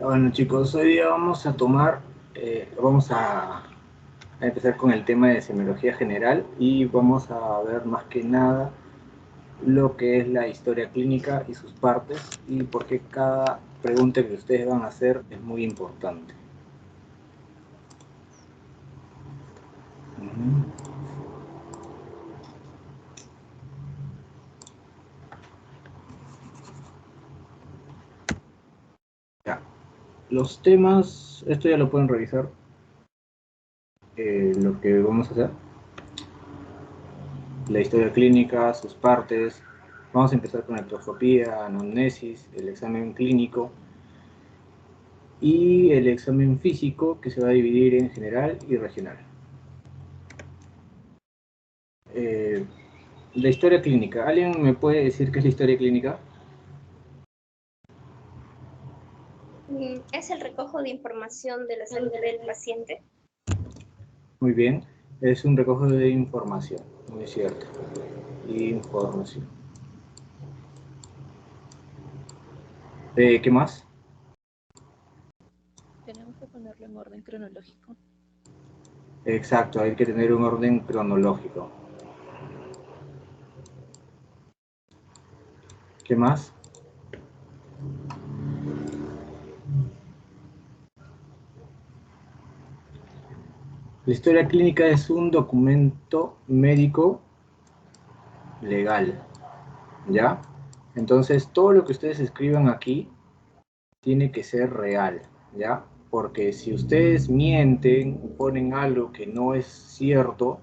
Bueno, chicos, hoy día vamos a vamos a empezar con el tema de semiología general y vamos a ver más que nada lo que es la historia clínica y sus partes y por qué cada pregunta que ustedes van a hacer es muy importante. Ya. Los temas, esto ya lo pueden revisar, lo que vamos a hacer. La historia clínica, sus partes. Vamos a empezar con artroscopía, anamnesis, el examen clínico y el examen físico, que se va a dividir en general y regional. La historia clínica. ¿Alguien me puede decir qué es la historia clínica? Es el recojo de información de la salud del paciente. Muy bien, es un recojo de información, muy cierto. Información. ¿Qué más? Tenemos que ponerlo en orden cronológico. Exacto, hay que tener un orden cronológico. ¿Qué más? La historia clínica es un documento médico legal, ¿ya? Entonces, todo lo que ustedes escriban aquí tiene que ser real, ¿ya? Porque si ustedes mienten, ponen algo que no es cierto,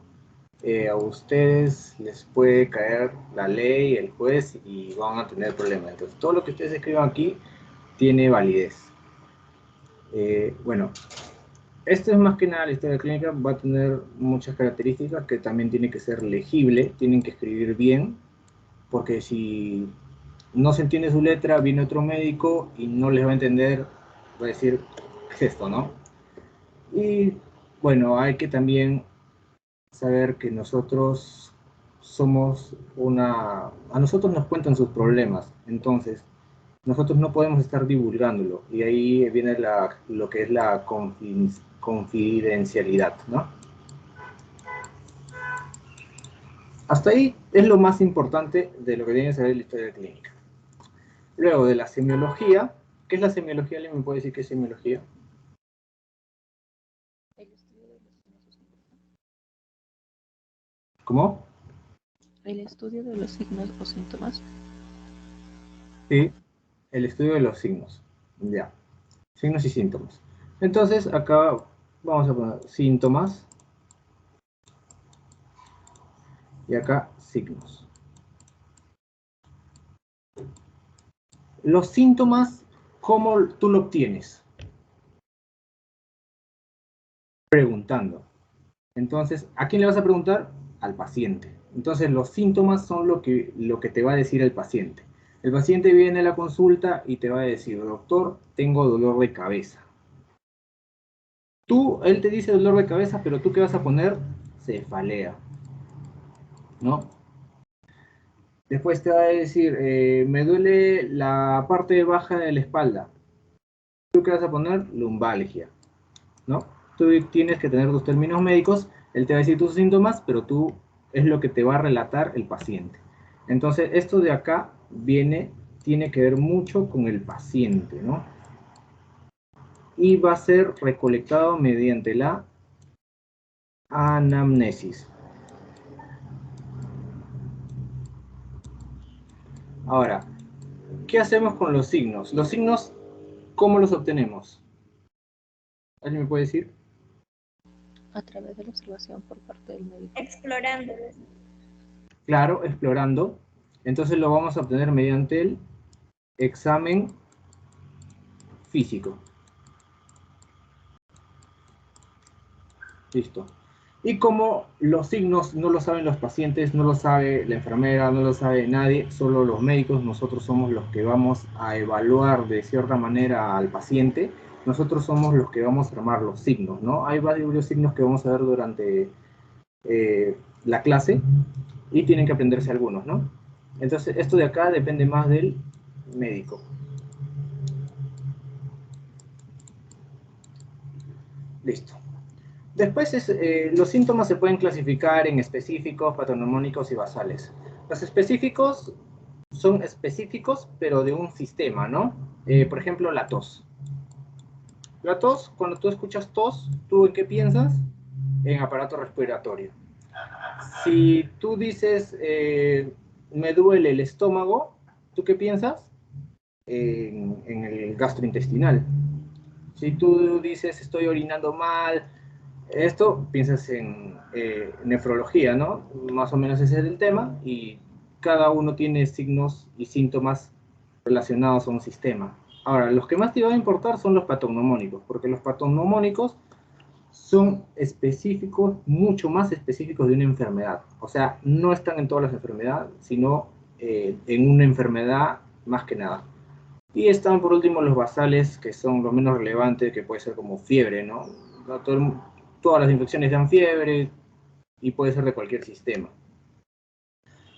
a ustedes les puede caer la ley, el juez y van a tener problemas. Entonces, todo lo que ustedes escriban aquí tiene validez. Bueno, esto es más que nada la historia clínica, va a tener muchas características que también tiene que ser legible, tienen que escribir bien, porque si no se entiende su letra, viene otro médico y no les va a entender, va a decir, ¿qué es esto, no? Y bueno, hay que también saber que nosotros somos a nosotros nos cuentan sus problemas, entonces nosotros no podemos estar divulgándolo, y ahí viene lo que es la confidencialidad, ¿no? Hasta ahí es lo más importante de lo que tiene que saber la historia clínica. Luego de la semiología, ¿qué es la semiología? ¿Alguien me puede decir qué es semiología? El estudio de los signos. ¿Cómo? El estudio de los signos o síntomas. Sí, el estudio de los signos. Ya. Signos y síntomas. Entonces, acá vamos a poner síntomas. Y acá signos. Los síntomas, ¿cómo tú lo obtienes? Preguntando. Entonces, ¿a quién le vas a preguntar? Al paciente. Entonces, los síntomas son lo que te va a decir el paciente. El paciente viene a la consulta y te va a decir, doctor, tengo dolor de cabeza. Él te dice dolor de cabeza, pero tú ¿qué vas a poner? Cefalea, ¿no? Después te va a decir, me duele la parte baja de la espalda. ¿Tú qué vas a poner? Lumbalgia, ¿no? Tú tienes que tener tus términos médicos, él te va a decir tus síntomas, pero tú es lo que te va a relatar el paciente. Entonces, esto de acá tiene que ver mucho con el paciente, ¿no? Y va a ser recolectado mediante la anamnesis. Ahora, ¿qué hacemos con los signos? Los signos, ¿cómo los obtenemos? ¿Alguien me puede decir? A través de la observación por parte del médico. Explorándolos. Claro, explorando. Entonces lo vamos a obtener mediante el examen físico. Listo. Y como los signos no lo saben los pacientes, no lo sabe la enfermera, no lo sabe nadie, solo los médicos, nosotros somos los que vamos a evaluar de cierta manera al paciente, nosotros somos los que vamos a armar los signos, ¿no? Hay varios signos que vamos a ver durante la clase y tienen que aprenderse algunos, ¿no? Entonces, esto de acá depende más del médico. Listo. Después, los síntomas se pueden clasificar en específicos, patognomónicos y basales. Los específicos son específicos, pero de un sistema, ¿no? Por ejemplo, la tos. La tos, cuando tú escuchas tos, ¿tú en qué piensas? En aparato respiratorio. Si tú dices, me duele el estómago, ¿tú qué piensas? En el gastrointestinal. Si tú dices, estoy orinando mal, esto, piensas en nefrología, ¿no? Más o menos ese es el tema, y cada uno tiene signos y síntomas relacionados a un sistema. Ahora, los que más te van a importar son los patognomónicos, porque los patognomónicos son específicos, mucho más específicos de una enfermedad. O sea, no están en todas las enfermedades, sino en una enfermedad más que nada. Y están por último los basales, que son lo menos relevantes, que puede ser como fiebre, ¿no? Todas las infecciones dan fiebre y puede ser de cualquier sistema.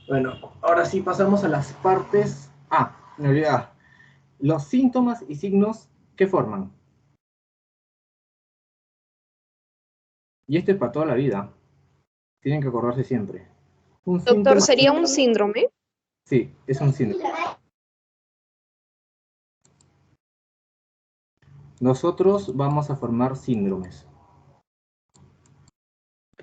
Bueno, ahora sí pasamos a las partes... Ah, me olvidaba. Los síntomas y signos que forman. Y esto es para toda la vida. Tienen que acordarse siempre. Un Doctor, síntoma... ¿sería un síndrome? Sí, es un síndrome. Nosotros vamos a formar síndromes.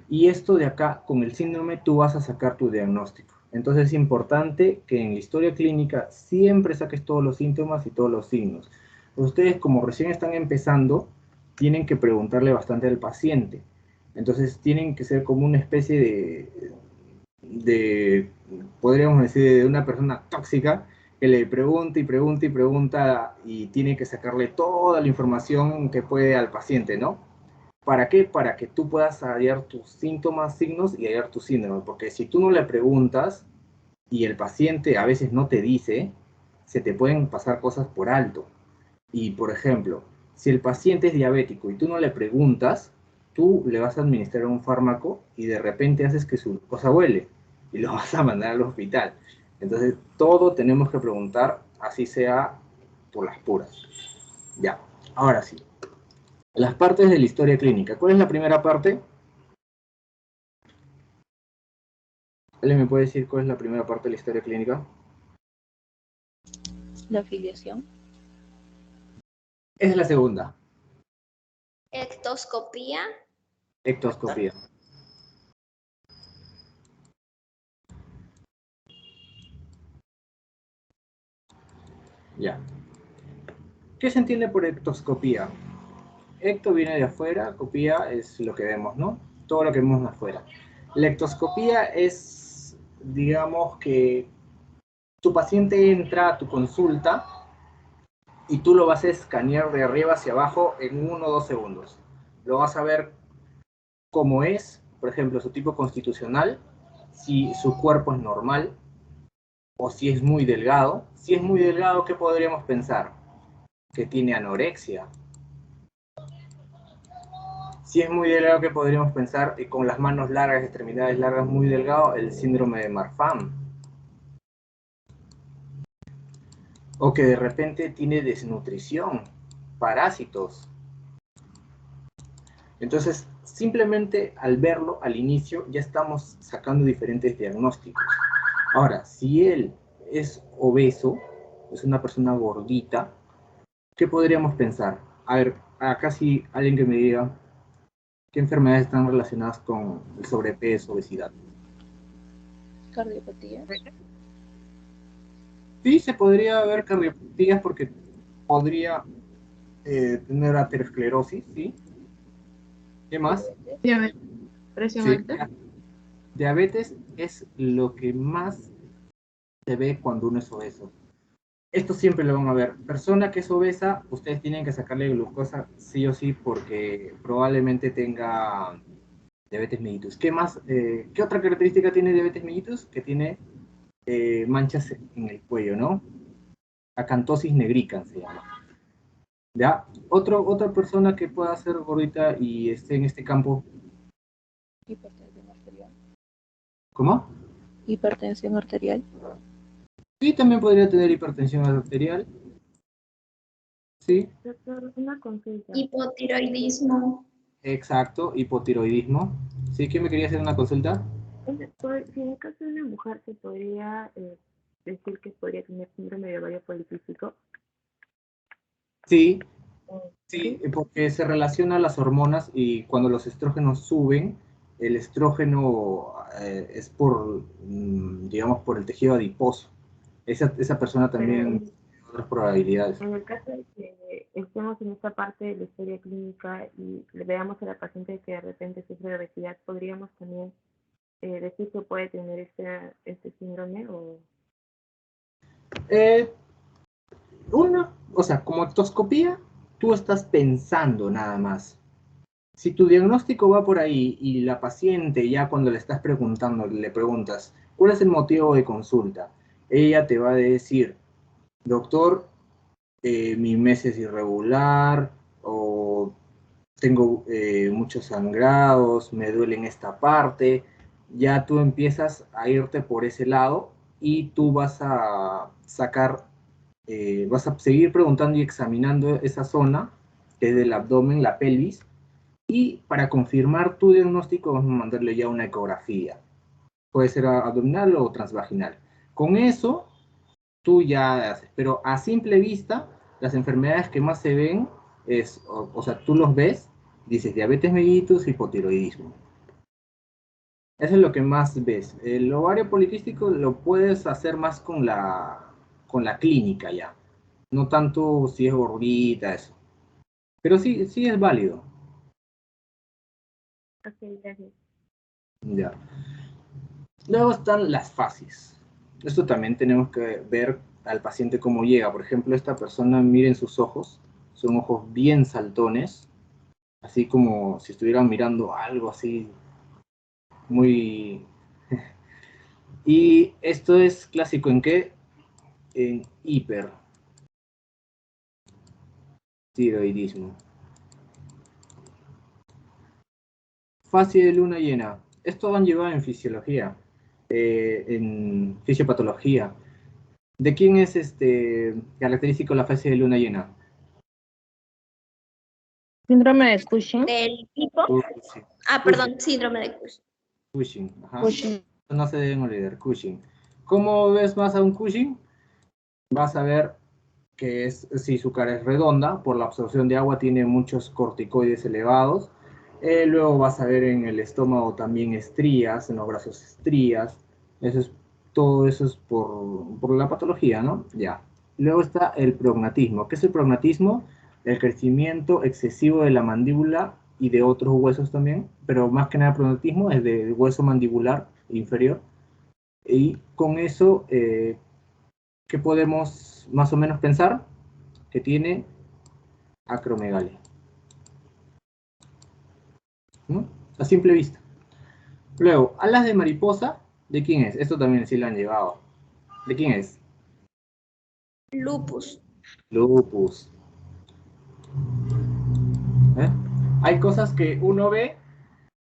Y esto de acá, con el síndrome, tú vas a sacar tu diagnóstico. Entonces es importante que en la historia clínica siempre saques todos los síntomas y todos los signos. Ustedes, como recién están empezando, tienen que preguntarle bastante al paciente. Entonces tienen que ser como una especie podríamos decir, de una persona tóxica que le pregunta y pregunta y pregunta y tiene que sacarle toda la información que puede al paciente, ¿no? ¿Para qué? Para que tú puedas hallar tus síntomas, signos y hallar tu síndrome. Porque si tú no le preguntas y el paciente a veces no te dice, se te pueden pasar cosas por alto. Y, por ejemplo, si el paciente es diabético y tú no le preguntas, tú le vas a administrar un fármaco y de repente haces que su glucosa vuele y lo vas a mandar al hospital. Entonces, todo tenemos que preguntar, así sea por las puras. Ya, ahora sí. Las partes de la historia clínica. ¿Cuál es la primera parte? ¿Alguien me puede decir cuál es la primera parte de la historia clínica? La afiliación. Es la segunda. Ectoscopía. Ectoscopía. Ya. ¿Qué se entiende por ectoscopía? Ecto viene de afuera, copía es lo que vemos, ¿no? Todo lo que vemos de afuera. La ectoscopía es, digamos que tu paciente entra a tu consulta y tú lo vas a escanear de arriba hacia abajo en 1 o 2 segundos. Lo vas a ver cómo es, por ejemplo, su tipo constitucional, si su cuerpo es normal o si es muy delgado. Si es muy delgado, ¿qué podríamos pensar? Que tiene anorexia. Si es muy delgado, ¿qué podríamos pensar? Y con las manos largas, extremidades largas, muy delgado, el síndrome de Marfan. O que de repente tiene desnutrición, parásitos. Entonces, simplemente al verlo al inicio, ya estamos sacando diferentes diagnósticos. Ahora, si él es obeso, es una persona gordita, ¿qué podríamos pensar? A ver, acá sí alguien que me diga qué enfermedades están relacionadas con el sobrepeso, obesidad. Cardiopatías. Sí, se podría ver cardiopatías porque podría tener aterosclerosis, ¿sí? ¿Qué más? Diabetes, presión Sí, alta. diabetes es lo que más se ve cuando uno es obeso. Esto siempre lo van a ver. Persona que es obesa, ustedes tienen que sacarle glucosa sí o sí porque probablemente tenga diabetes mellitus. ¿Qué más? ¿Qué otra característica tiene diabetes mellitus? Que tiene manchas en el cuello, ¿no? Acantosis nigricans se llama. ¿Ya? Otra persona que pueda ser gordita y esté en este campo. Hipertensión arterial. ¿Cómo? Hipertensión arterial. Sí, también podría tener hipertensión arterial. Sí. Doctor, una consulta. Hipotiroidismo. Exacto, hipotiroidismo. ¿Sí? ¿Quién me quería hacer una consulta? Si en el caso de una mujer se podría decir que podría tener síndrome de ovario poliquístico. Sí, sí, ¿Sí? porque se relaciona a las hormonas y cuando los estrógenos suben, el estrógeno es por, digamos, por el tejido adiposo. Esa persona Pero también tiene otras probabilidades. en el caso de que estemos en esta parte de la historia clínica y le veamos a la paciente que de repente sufre de obesidad, ¿podríamos también decir que puede tener este síndrome? O... Eh, o sea, como ectoscopía, tú estás pensando nada más. Si tu diagnóstico va por ahí y la paciente ya cuando le estás preguntando, le preguntas, ¿cuál es el motivo de consulta? Ella te va a decir, doctor, mi mes es irregular o tengo muchos sangrados, me duele en esta parte, ya tú empiezas a irte por ese lado y tú vas a sacar, vas a seguir preguntando y examinando esa zona, que es del abdomen, la pelvis, y para confirmar tu diagnóstico vamos a mandarle ya una ecografía. Puede ser abdominal o transvaginal. Con eso tú ya haces, pero a simple vista, las enfermedades que más se ven es, o sea, tú los ves, dices diabetes mellitus, hipotiroidismo. Eso es lo que más ves. El ovario poliquístico lo puedes hacer más con la clínica ya. No tanto si es gordita, eso. Pero sí, sí es válido. Ok, gracias. Ya. Luego están las fases. Esto también tenemos que ver al paciente cómo llega. Por ejemplo, esta persona, miren sus ojos. Son ojos bien saltones, así como si estuvieran mirando algo así muy... Y esto es clásico ¿en qué? En hipertiroidismo. Fase de luna llena. Esto van llevado en fisiología, en fisiopatología. ¿De quién es este característico la fase de luna llena? Síndrome de Cushing. Del tipo. Cushing. Ah, Cushing. perdón, síndrome de Cushing. Cushing. Ajá. Cushing. No se deben olvidar. Cushing. ¿Cómo ves más a un Cushing? Vas a ver que es, si su cara es redonda, por la absorción de agua tiene muchos corticoides elevados. Luego vas a ver en el estómago también estrías, en los brazos estrías. Eso es, todo eso es por la patología, ¿no? Ya. Luego está el prognatismo. ¿Qué es el prognatismo? El crecimiento excesivo de la mandíbula y de otros huesos también, pero más que nada el prognatismo es del hueso mandibular inferior. Y con eso, ¿qué podemos más o menos pensar? Que tiene acromegalia, ¿no? A simple vista. Luego, alas de mariposa, ¿de quién es? Esto también sí lo han llevado. ¿De quién es? Lupus. Lupus. ¿Eh? Hay cosas que uno ve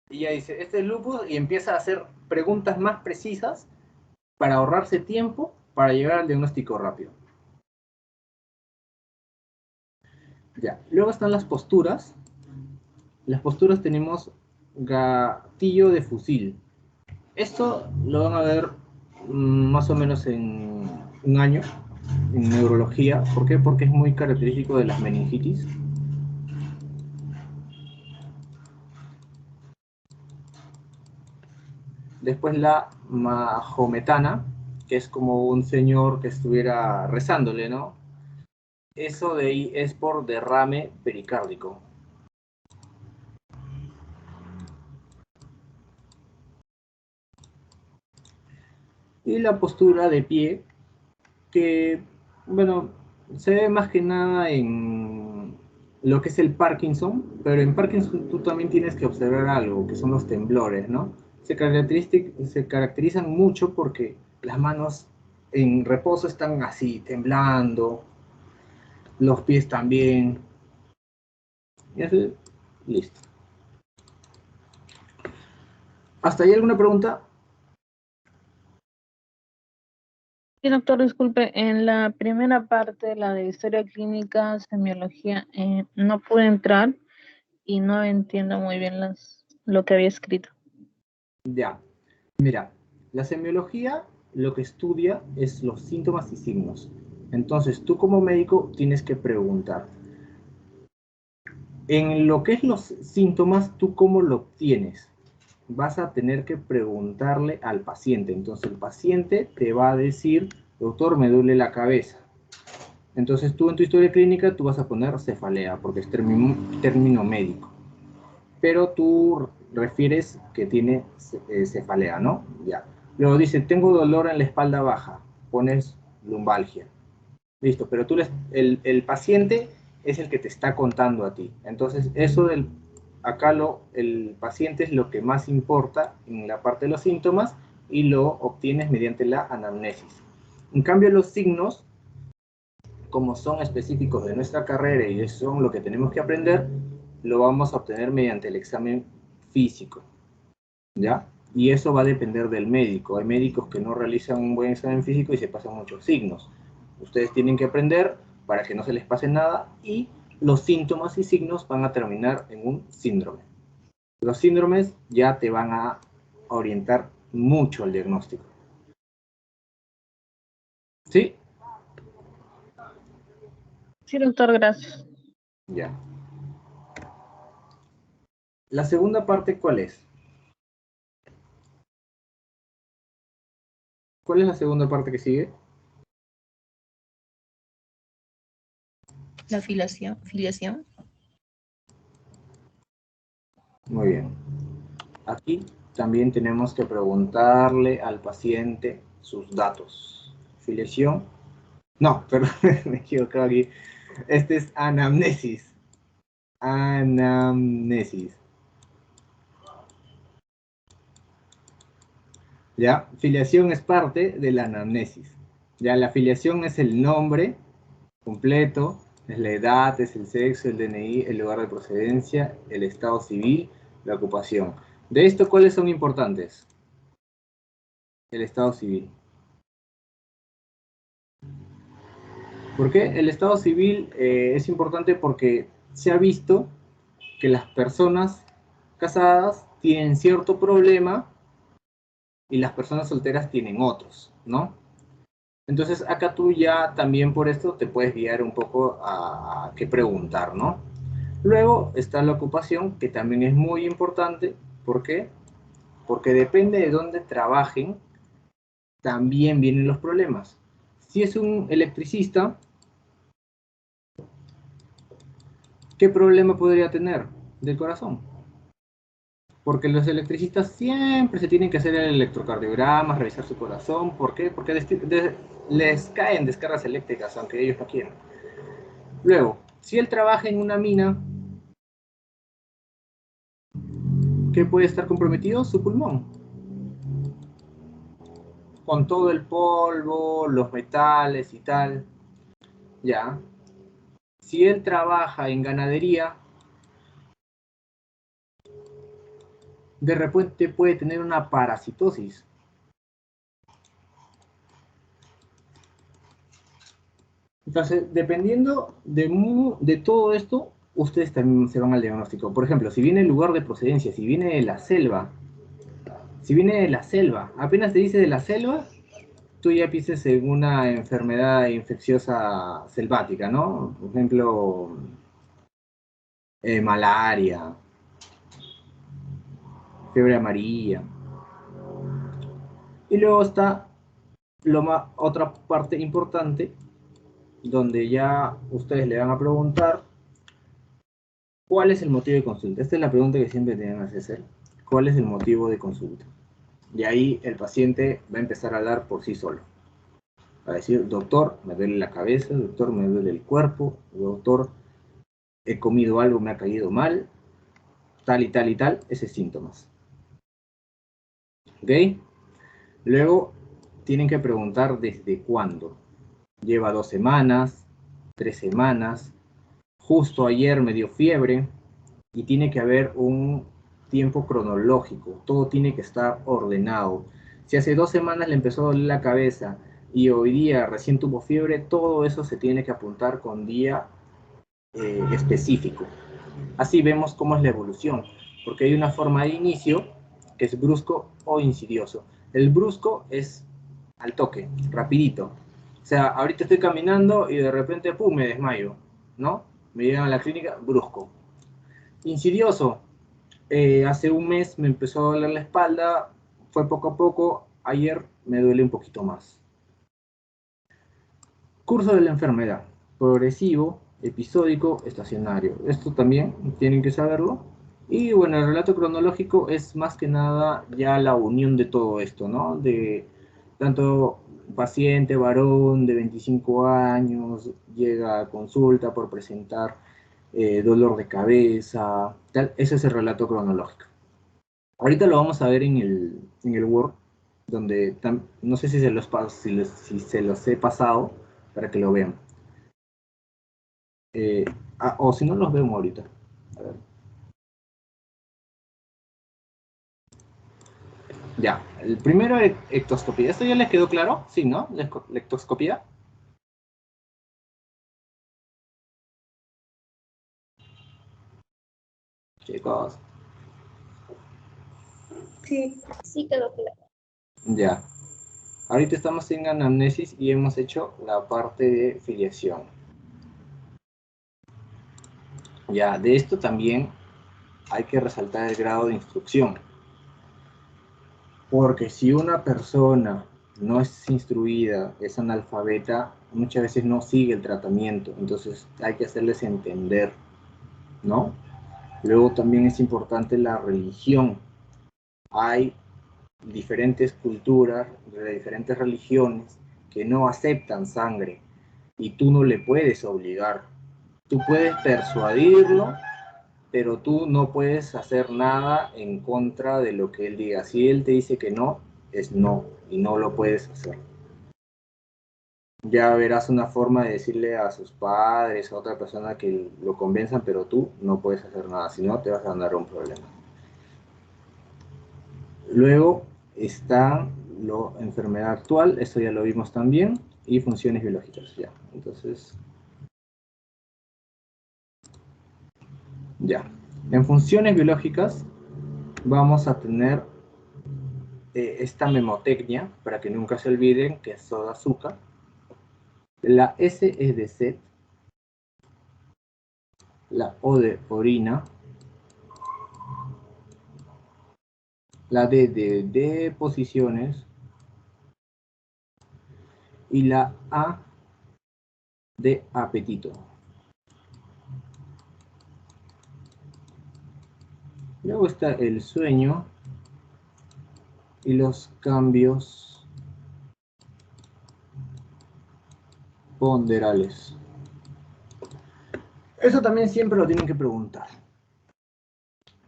y ya dice, este es lupus, y empieza a hacer preguntas más precisas para ahorrarse tiempo para llegar al diagnóstico rápido. Ya. Luego están las posturas. Las posturas tenemos gatillo de fusil. Esto lo van a ver más o menos en un año en neurología. ¿Por qué? Porque es muy característico de las meningitis. Después la mahometana, que es como un señor que estuviera rezándole, ¿no? Eso de ahí es por derrame pericárdico. Y la postura de pie, que, bueno, se ve más que nada en lo que es el Parkinson, pero en Parkinson tú también tienes que observar algo, que son los temblores, ¿no? Se caracterizan mucho porque las manos en reposo están así, temblando, los pies también, y así, listo. ¿Hasta ahí alguna pregunta? Sí, doctor, disculpe, en la primera parte, la de historia clínica, semiología, no pude entrar. y no entiendo muy bien lo que había escrito. Ya, mira, la semiología lo que estudia es los síntomas y signos. Entonces, tú como médico tienes que preguntar. En lo que es los síntomas, ¿tú cómo lo obtienes? Vas a tener que preguntarle al paciente. Entonces, el paciente te va a decir, doctor, me duele la cabeza. Entonces, tú en tu historia clínica, tú vas a poner cefalea, porque es término médico. Pero tú refieres que tiene cefalea, ¿no? Ya. Luego dice, tengo dolor en la espalda baja, pones lumbalgia. Listo, pero tú el paciente es el que te está contando a ti. Entonces, eso acá el paciente es lo que más importa en la parte de los síntomas y lo obtienes mediante la anamnesis. En cambio, los signos, como son específicos de nuestra carrera y son lo que tenemos que aprender, lo vamos a obtener mediante el examen físico, ¿ya? Y eso va a depender del médico. Hay médicos que no realizan un buen examen físico y se pasan muchos signos. Ustedes tienen que aprender para que no se les pase nada y los síntomas y signos van a terminar en un síndrome. Los síndromes ya te van a orientar mucho al diagnóstico. ¿Sí? Sí, doctor, gracias. Ya. La segunda parte, ¿cuál es? ¿Cuál es la segunda parte que sigue? La filiación. Muy bien. Aquí también tenemos que preguntarle al paciente sus datos. Filiación. No, perdón, me he equivocado aquí. Este es anamnesis. Anamnesis. ¿Ya? Filiación es parte de la anamnesis. Ya, la filiación es el nombre completo, es la edad, es el sexo, el DNI, el lugar de procedencia, el estado civil, la ocupación. De esto, ¿cuáles son importantes? El estado civil. ¿Por qué? El estado civil es importante porque se ha visto que las personas casadas tienen cierto problema y las personas solteras tienen otros, ¿no? Entonces acá tú ya también por esto te puedes guiar un poco a qué preguntar, ¿no? Luego está la ocupación, que también es muy importante. ¿Por qué? Porque depende de dónde trabajen, también vienen los problemas. Si es un electricista, ¿qué problema podría tener del corazón? Porque los electricistas siempre se tienen que hacer el electrocardiograma, revisar su corazón. ¿Por qué? Porque les caen descargas eléctricas, aunque ellos no quieran. Luego, si él trabaja en una mina, ¿qué puede estar comprometido? Su pulmón. Con todo el polvo, los metales y tal. Ya. Si él trabaja en ganadería, de repente puede tener una parasitosis. Entonces, dependiendo de todo esto, ustedes también se van al diagnóstico. Por ejemplo, si viene el lugar de procedencia, si viene de la selva, apenas te dice de la selva, tú ya pienses en una enfermedad infecciosa selvática, ¿no? Por ejemplo, malaria, fiebre amarilla. Y luego está otra parte importante, donde ya ustedes le van a preguntar cuál es el motivo de consulta. Esta es la pregunta que siempre tienen que hacer. ¿Cuál es el motivo de consulta? Y ahí el paciente va a empezar a hablar por sí solo. Va a decir, doctor, me duele la cabeza, doctor, me duele el cuerpo, doctor, he comido algo, me ha caído mal, tal y tal y tal, esos síntomas. ¿Ok? Luego tienen que preguntar desde cuándo. Lleva 2 semanas, 3 semanas, justo ayer me dio fiebre, y tiene que haber un tiempo cronológico, todo tiene que estar ordenado. Si hace 2 semanas le empezó a doler la cabeza y hoy día recién tuvo fiebre, todo eso se tiene que apuntar con día específico. Así vemos cómo es la evolución, porque hay una forma de inicio que es brusco o insidioso. El brusco es al toque, rapidito. O sea, ahorita estoy caminando y de repente, ¡pum!, me desmayo, ¿no? Me llegan a la clínica, brusco. Insidioso, hace un mes me empezó a doler la espalda, fue poco a poco, ayer me duele un poquito más. Curso de la enfermedad, progresivo, episódico, estacionario. Esto también tienen que saberlo. Y bueno, el relato cronológico es más que nada ya la unión de todo esto, ¿no? De tanto paciente, varón de 25 años, llega a consulta por presentar dolor de cabeza, tal. Ese es el relato cronológico. Ahorita lo vamos a ver en el Word, donde no sé si si se los he pasado para que lo vean. O si no, los vemos ahorita. A ver. Ya, el primero es ectoscopía. ¿Esto ya les quedó claro? Sí, ¿no? La ectoscopía. Chicos. Sí. Sí quedó claro. Ya. Ahorita estamos en anamnesis y hemos hecho la parte de filiación. Ya, de esto también hay que resaltar el grado de instrucción. Porque si una persona no es instruida, es analfabeta, muchas veces no sigue el tratamiento. Entonces hay que hacerles entender, ¿no? Luego también es importante la religión. Hay diferentes culturas, de diferentes religiones, que no aceptan sangre y tú no le puedes obligar. Tú puedes persuadirlo, pero tú no puedes hacer nada en contra de lo que él diga. Si él te dice que no, es no, y no lo puedes hacer. Ya verás una forma de decirle a sus padres, a otra persona que lo convenzan, pero tú no puedes hacer nada, si no te vas a andar un problema. Luego está la enfermedad actual, esto ya lo vimos también, y funciones biológicas, ya. Entonces, ya. En funciones biológicas vamos a tener esta memotecnia, para que nunca se olviden que es soda azúcar. La S es de sed, la O de orina, la D de deposiciones y la A de apetito. Luego está el sueño y los cambios ponderales. Eso también siempre lo tienen que preguntar.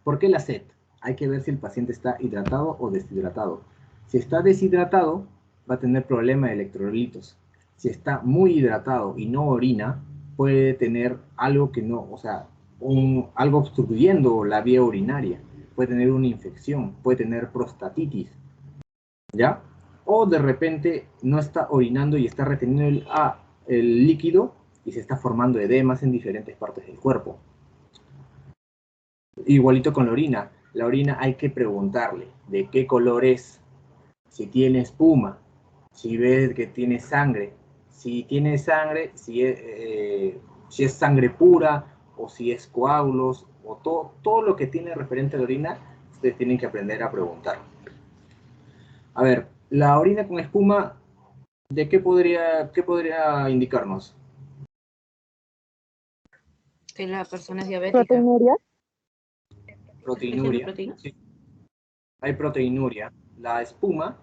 ¿Por qué la sed? Hay que ver si el paciente está hidratado o deshidratado. Si está deshidratado, va a tener problema de electrolitos. Si está muy hidratado y no orina, puede tener algo que no, o sea, algo obstruyendo la vía urinaria. Puede tener una infección, puede tener prostatitis, ¿ya? O de repente no está orinando y está reteniendo el líquido y se está formando edemas en diferentes partes del cuerpo. Igualito con la orina. La orina hay que preguntarle de qué color es, si tiene espuma, si ves que tiene sangre, si tiene sangre, si es sangre pura o si es coágulos o todo lo que tiene referente a la orina, ustedes tienen que aprender a preguntar. A ver, la orina con espuma, ¿de qué podría indicarnos? Que la persona es diabética. ¿Proteinuria? Proteinuria. Sí. Hay proteinuria. La espuma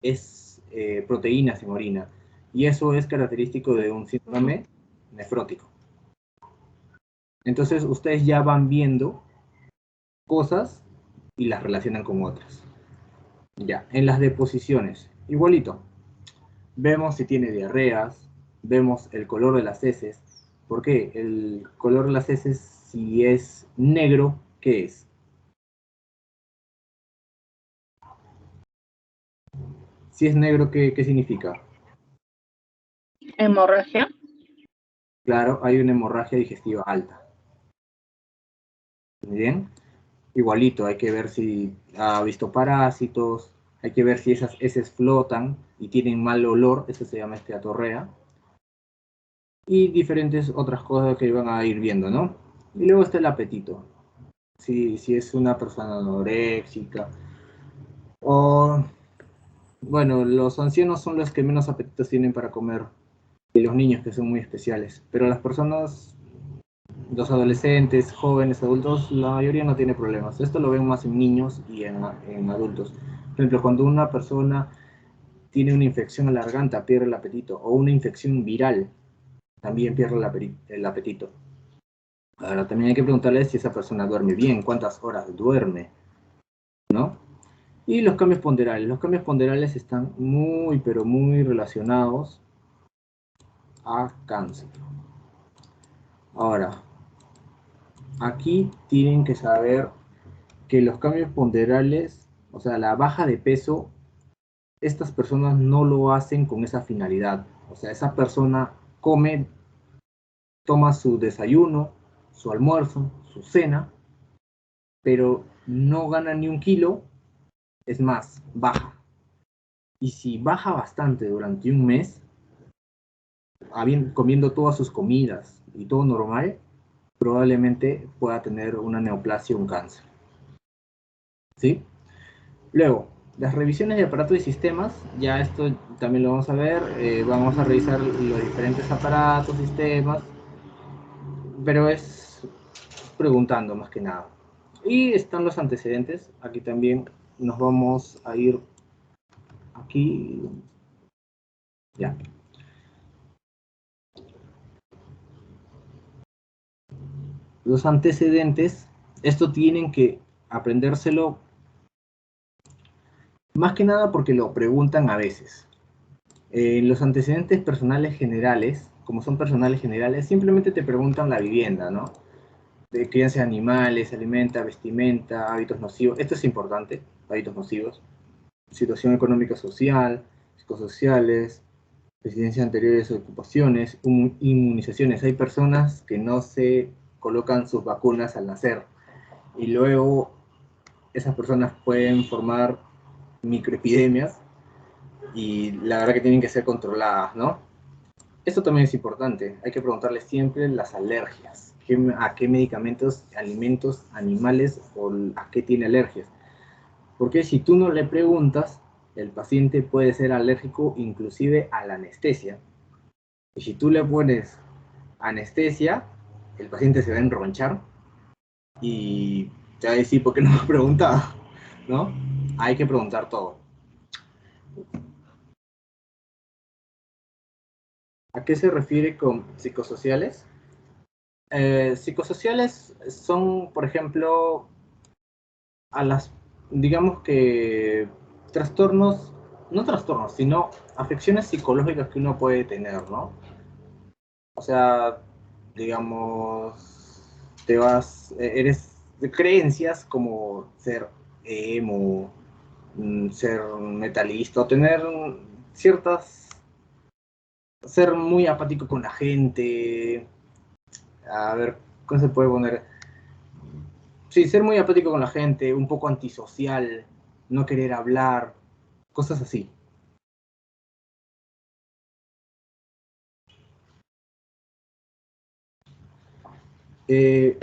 es proteínas en orina y eso es característico de un síndrome nefrótico. Entonces ustedes ya van viendo cosas y las relacionan con otras. Ya, en las deposiciones, igualito. Vemos si tiene diarreas, vemos el color de las heces. ¿Por qué? El color de las heces, si es negro, ¿qué es? Si es negro, ¿qué significa? Hemorragia. Claro, hay una hemorragia digestiva alta. Bien, igualito, hay que ver si ha visto parásitos, hay que ver si esas heces flotan y tienen mal olor, eso se llama esteatorrea, y diferentes otras cosas que van a ir viendo, ¿no? Y luego está el apetito, si es una persona anoréxica, o, bueno, los ancianos son los que menos apetitos tienen para comer, y los niños que son muy especiales, pero las personas, los adolescentes, jóvenes, adultos, la mayoría no tiene problemas. Esto lo ven más en niños y en adultos. Por ejemplo, cuando una persona tiene una infección a la garganta, pierde el apetito, o una infección viral, también pierde el apetito. Ahora, también hay que preguntarle si esa persona duerme bien, cuántas horas duerme, ¿no? Y los cambios ponderales. Los cambios ponderales están muy, pero muy relacionados a cáncer. Ahora, aquí tienen que saber que los cambios ponderales, o sea, la baja de peso, estas personas no lo hacen con esa finalidad. O sea, esa persona come, toma su desayuno, su almuerzo, su cena, pero no gana ni un kilo, es más, baja. Y si baja bastante durante un mes, comiendo todas sus comidas y todo normal, probablemente pueda tener una neoplasia o un cáncer. ¿Sí? Luego, las revisiones de aparatos y sistemas, ya esto también lo vamos a ver, vamos a revisar los diferentes aparatos, sistemas, pero es preguntando más que nada. Y están los antecedentes, aquí también nos vamos a ir, aquí, ya. Los antecedentes, esto tienen que aprendérselo más que nada porque lo preguntan a veces. Los antecedentes personales generales, como son personales generales, simplemente te preguntan la vivienda, ¿no? De crianza de animales, alimenta, vestimenta, hábitos nocivos. Esto es importante, hábitos nocivos. Situación económica social, psicosociales, residencias anteriores o ocupaciones, inmunizaciones. Hay personas que no se colocan sus vacunas al nacer y luego esas personas pueden formar microepidemias y la verdad que tienen que ser controladas, ¿no? Esto también es importante, hay que preguntarle siempre las alergias, a qué medicamentos, alimentos, animales o a qué tiene alergias. Porque si tú no le preguntas, el paciente puede ser alérgico inclusive a la anestesia. Y si tú le pones anestesia, el paciente se va a enronchar y te va a decir, ¿por qué no me has preguntado? ¿No? Hay que preguntar todo. ¿A qué se refiere con psicosociales? Psicosociales son, por ejemplo, a las, digamos que, trastornos, no trastornos, sino afecciones psicológicas que uno puede tener, ¿no? O sea, digamos, eres de creencias como ser emo, ser metalista, o tener ciertas, ser muy apático con la gente, a ver, ¿cómo se puede poner? Sí, ser muy apático con la gente, un poco antisocial, no querer hablar, cosas así. Eh,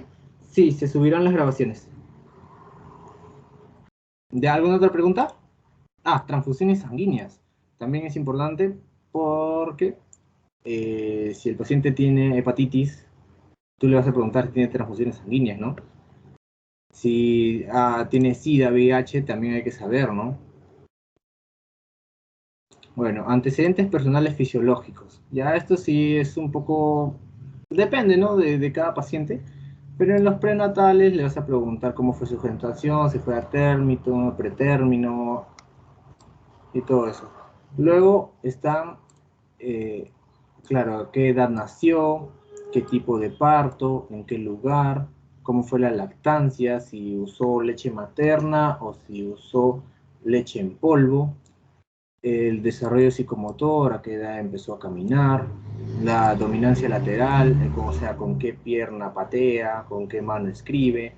sí, se subirán las grabaciones. ¿De alguna otra pregunta? Ah, transfusiones sanguíneas. También es importante porque si el paciente tiene hepatitis, tú le vas a preguntar si tiene transfusiones sanguíneas, ¿no? Si tiene SIDA, VIH, también hay que saber, ¿no? Bueno, antecedentes personales fisiológicos. Ya esto sí es un poco, depende, ¿no? De cada paciente. Pero en los prenatales le vas a preguntar cómo fue su gestación, si fue a término, pretérmino y todo eso. Luego están, claro, a qué edad nació, qué tipo de parto, en qué lugar, cómo fue la lactancia, si usó leche materna o si usó leche en polvo, el desarrollo psicomotor, a qué edad empezó a caminar, la dominancia lateral, o sea, con qué pierna patea, con qué mano escribe,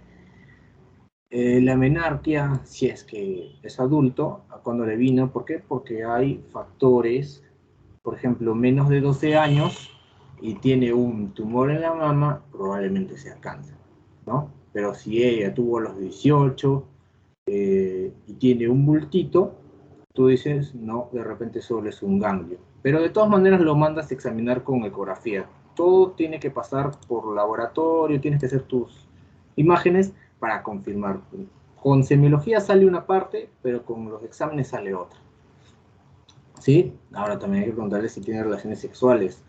La menarquia, si es que es adulto, cuando le vino, ¿por qué? Porque hay factores, por ejemplo, menos de 12 años y tiene un tumor en la mama, probablemente sea cáncer, ¿no? Pero si ella tuvo a los 18 y tiene un bultito, tú dices, no, de repente solo es un ganglio. Pero de todas maneras lo mandas a examinar con ecografía. Todo tiene que pasar por laboratorio, tienes que hacer tus imágenes para confirmar. Con semiología sale una parte, pero con los exámenes sale otra. ¿Sí? Ahora también hay que preguntarle si tiene relaciones sexuales.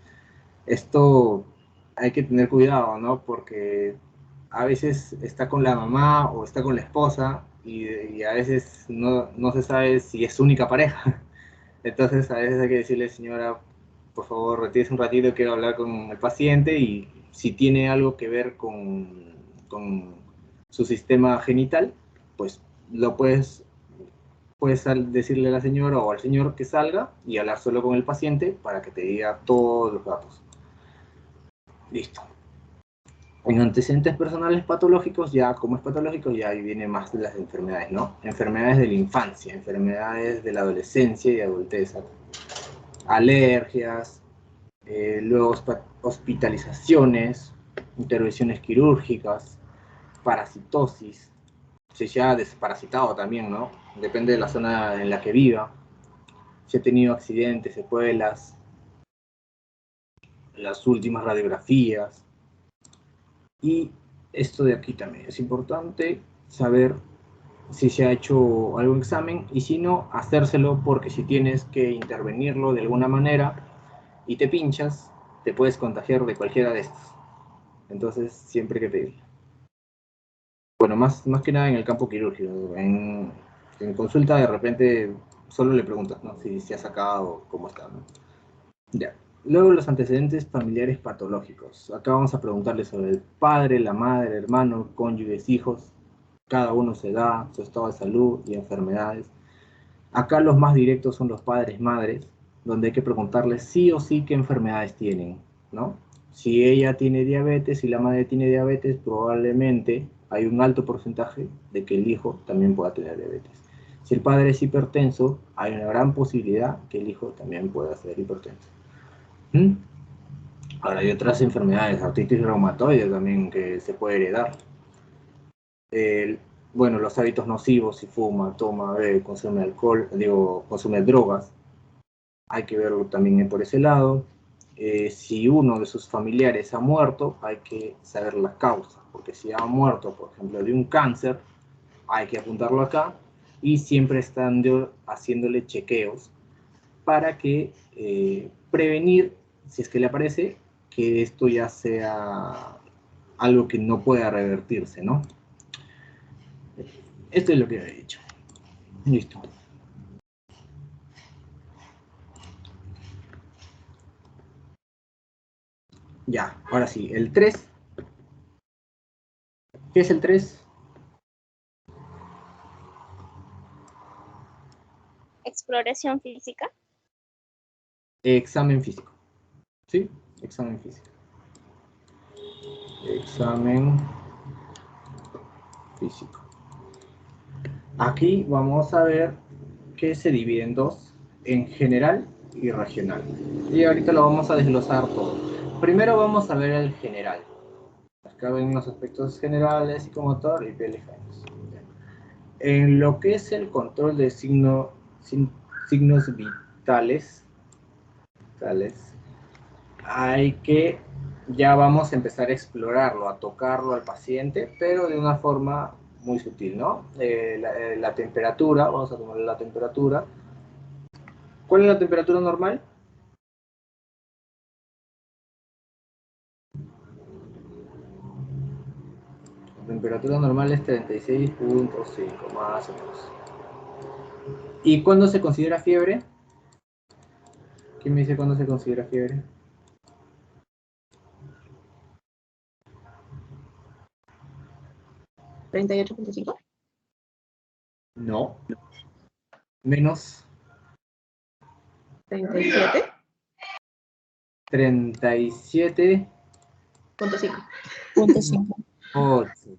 Esto hay que tener cuidado, ¿no? Porque a veces está con la mamá o está con la esposa y a veces no se sabe si es su única pareja. Entonces a veces hay que decirle, señora, por favor, retírese un ratito, quiero hablar con el paciente y si tiene algo que ver con su sistema genital, pues lo puedes decirle a la señora o al señor que salga y hablar solo con el paciente para que te diga todos los datos. Listo. En antecedentes personales patológicos, ya como es patológico, ya ahí viene más de las enfermedades, ¿no? Enfermedades de la infancia, enfermedades de la adolescencia y adultez, alergias, luego hospitalizaciones, intervenciones quirúrgicas, parasitosis, si se ha desparasitado también, ¿no? Depende de la zona en la que viva, si ha tenido accidentes, secuelas, las últimas radiografías. Y esto de aquí también es importante saber si se ha hecho algún examen y si no, hacérselo porque si tienes que intervenirlo de alguna manera y te pinchas, te puedes contagiar de cualquiera de estos. Entonces, siempre hay que pedirlo. Bueno, más que nada en el campo quirúrgico. En consulta de repente solo le preguntas, ¿no? Si se ha sacado, cómo está, ¿no? Ya. Luego los antecedentes familiares patológicos. Acá vamos a preguntarle sobre el padre, la madre, hermano, cónyuges, hijos. Cada uno se da, su estado de salud y enfermedades. Acá los más directos son los padres, madres, donde hay que preguntarles sí o sí qué enfermedades tienen, ¿no? Si ella tiene diabetes y la madre tiene diabetes, probablemente hay un alto porcentaje de que el hijo también pueda tener diabetes. Si el padre es hipertenso, hay una gran posibilidad que el hijo también pueda ser hipertenso. ¿Mm? Ahora hay otras enfermedades, artritis reumatoide también que se puede heredar. Bueno, los hábitos nocivos, si fuma, toma, bebe, consume alcohol, consume drogas, hay que verlo también por ese lado. Si uno de sus familiares ha muerto, hay que saber la causa, porque si ha muerto, por ejemplo, de un cáncer, hay que apuntarlo acá y siempre están haciéndole chequeos para que prevenir, si es que le aparece, que esto ya sea algo que no pueda revertirse, ¿no? Esto es lo que he dicho. Listo. Ya, ahora sí, el 3. ¿Qué es el 3? Exploración física. Examen físico. ¿Sí? Examen físico. Examen físico. Aquí vamos a ver que se divide en dos, en general y regional. Y ahorita lo vamos a desglosar todo. Primero vamos a ver el general. Acá ven los aspectos generales, psicomotor y piel y genes. En lo que es el control de signos vitales, hay que, ya vamos a empezar a explorarlo, a tocarlo al paciente, pero de una forma muy sutil, ¿no? La temperatura, vamos a tomar la temperatura. ¿Cuál es la temperatura normal? La temperatura normal es 36.5, más o menos. ¿Y cuándo se considera fiebre? ¿Quién me dice cuándo se considera fiebre? ¿38.5? No. Menos 37.5. 37.8.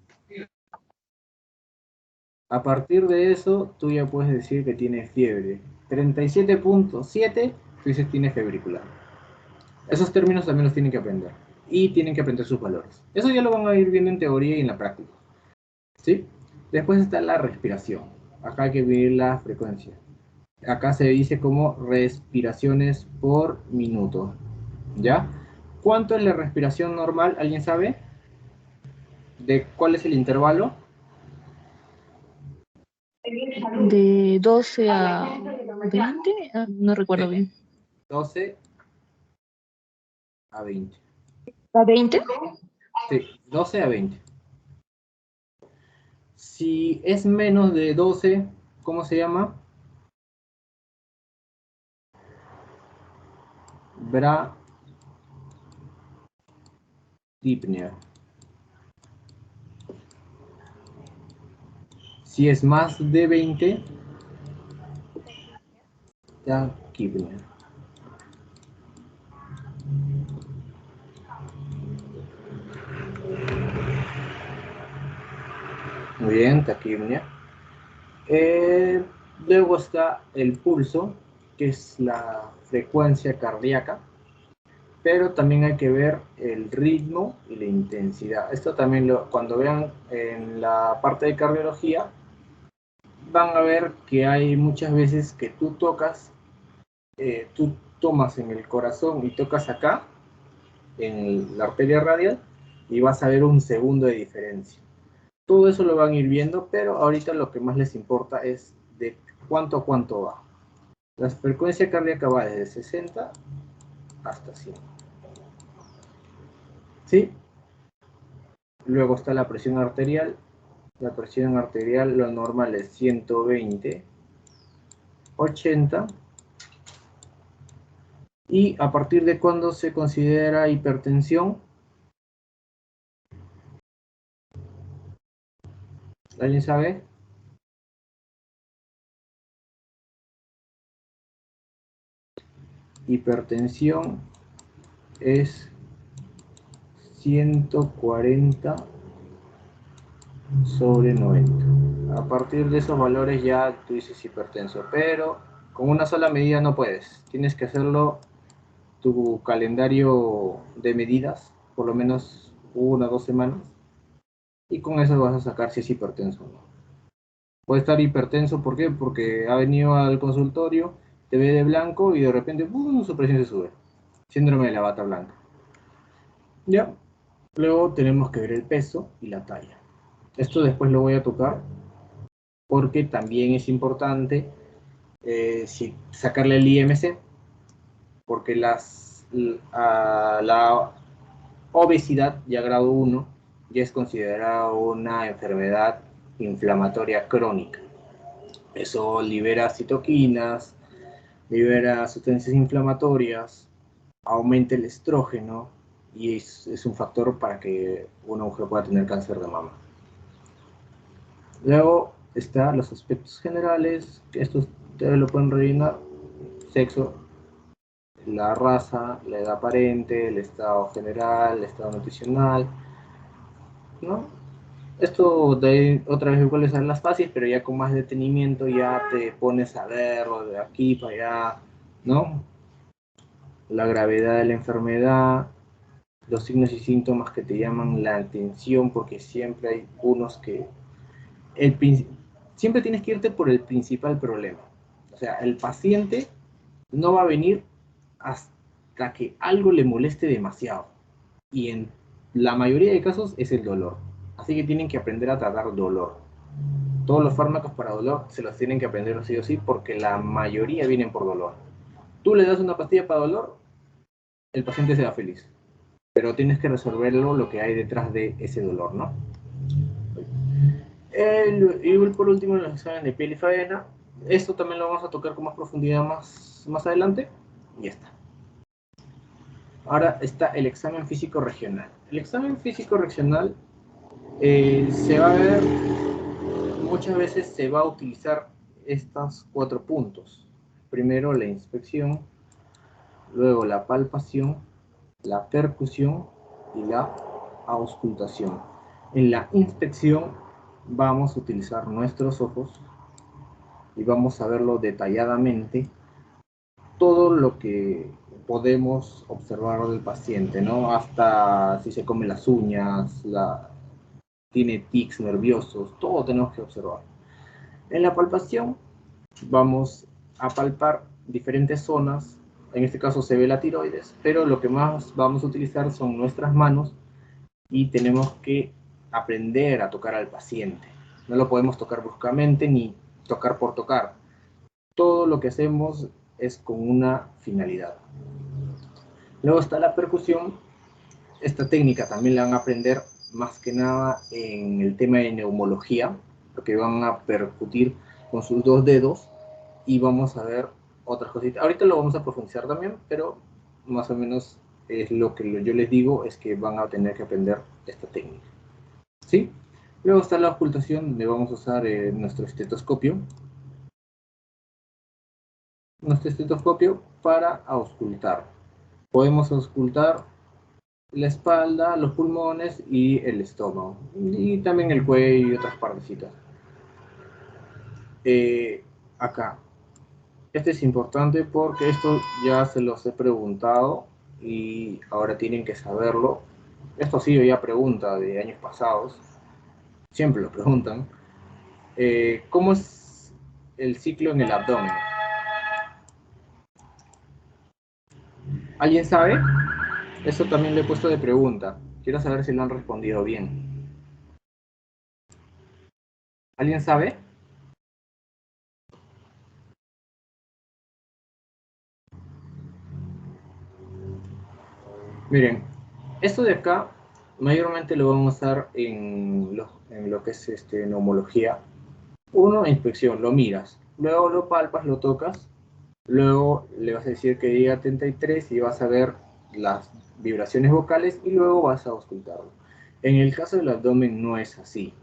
A partir de eso, tú ya puedes decir que tiene fiebre. 37.7, tú dices tiene febrícula. Esos términos también los tienen que aprender. Y tienen que aprender sus valores. Eso ya lo van a ir viendo en teoría y en la práctica. ¿Sí? Después está la respiración. Acá hay que medir la frecuencia. Acá se dice como respiraciones por minuto. ¿Ya? ¿Cuánto es la respiración normal? ¿Alguien sabe? ¿De cuál es el intervalo? De 12 a 20, no recuerdo bien. 12 a 20. ¿A 20? Sí, 12 a 20. Si es menos de 12, ¿cómo se llama? Bradipnea. Si es más de 20, taquipnea. Muy bien, taquipnea. Luego está el pulso, que es la frecuencia cardíaca, pero también hay que ver el ritmo y la intensidad. Esto también cuando vean en la parte de cardiología, van a ver que hay muchas veces que tú tomas en el corazón y tocas acá, en la arteria radial, y vas a ver un segundo de diferencia. Todo eso lo van a ir viendo, pero ahorita lo que más les importa es de cuánto a cuánto va. La frecuencia cardíaca va desde 60 hasta 100. ¿Sí? Luego está la presión arterial. La presión arterial, lo normal es 120, 80. ¿Y a partir de cuándo se considera hipertensión? ¿Alguien sabe? Hipertensión es 140/90. A partir de esos valores ya tú dices hipertenso, pero con una sola medida no puedes. Tienes que hacerlo tu calendario de medidas, por lo menos 1 o 2 semanas, y con eso vas a sacar si es hipertenso o no. Puede estar hipertenso, ¿por qué? Porque ha venido al consultorio, te ve de blanco y de repente ¡pum!, su presión se sube. Síndrome de la bata blanca. Ya. Luego tenemos que ver el peso y la talla. Esto después lo voy a tocar porque también es importante sacarle el IMC, porque la obesidad ya grado 1 ya es considerada una enfermedad inflamatoria crónica. Eso libera citoquinas, libera sustancias inflamatorias, aumenta el estrógeno y es un factor para que una mujer pueda tener cáncer de mama. Luego están los aspectos generales, que estos ustedes lo pueden rellenar: sexo, la raza, la edad aparente, el estado general, el estado nutricional, ¿no? Esto otra vez igual es las fáciles, pero ya con más detenimiento ya te pones a verlo de aquí para allá, ¿no? La gravedad de la enfermedad, los signos y síntomas que te llaman la atención, porque siempre hay unos que... siempre tienes que irte por el principal problema. O sea, el paciente no va a venir hasta que algo le moleste demasiado. Y en la mayoría de casos es el dolor. Así que tienen que aprender a tratar dolor. Todos los fármacos para dolor se los tienen que aprender sí o sí, porque la mayoría vienen por dolor. Tú le das una pastilla para dolor, el paciente se va feliz. Pero tienes que resolverlo lo que hay detrás de ese dolor, ¿no? Y por último, los exámenes de piel y faena. Esto también lo vamos a tocar con más profundidad más adelante. Y ya está. Ahora está el examen físico regional. El examen físico regional se va a ver, muchas veces se va a utilizar estos 4 puntos. Primero la inspección, luego la palpación, la percusión y la auscultación. En la inspección vamos a utilizar nuestros ojos y vamos a verlo detalladamente, todo lo que podemos observar del paciente, ¿no? Hasta si se come las uñas, tiene tics nerviosos, todo tenemos que observar. En la palpación vamos a palpar diferentes zonas, en este caso se ve la tiroides, pero lo que más vamos a utilizar son nuestras manos y tenemos que aprender a tocar al paciente. No lo podemos tocar bruscamente ni tocar por tocar. Todo lo que hacemos es con una finalidad. Luego está la percusión. Esta técnica también la van a aprender más que nada en el tema de neumología, porque van a percutir con sus dos dedos y vamos a ver otras cositas. Ahorita lo vamos a profundizar también, pero más o menos es lo que yo les digo, es que van a tener que aprender esta técnica. ¿Sí? Luego está la ocultación, donde vamos a usar nuestro estetoscopio. Nuestro estetoscopio para auscultar. Podemos auscultar la espalda, los pulmones y el estómago. Y también el cuello y otras partecitas. Acá. Este es importante porque esto ya se los he preguntado y ahora tienen que saberlo. Esto ha sido ya pregunta de años pasados. Siempre lo preguntan. ¿Cómo es el ciclo en el abdomen? ¿Alguien sabe? Eso también lo he puesto de pregunta. Quiero saber si lo han respondido bien. ¿Alguien sabe? Miren, esto de acá mayormente lo vamos a usar en lo que es neumología. Uno, inspección, lo miras. Luego lo palpas, lo tocas. Luego le vas a decir que diga 33 y vas a ver las vibraciones vocales y luego vas a auscultarlo. En el caso del abdomen no es así.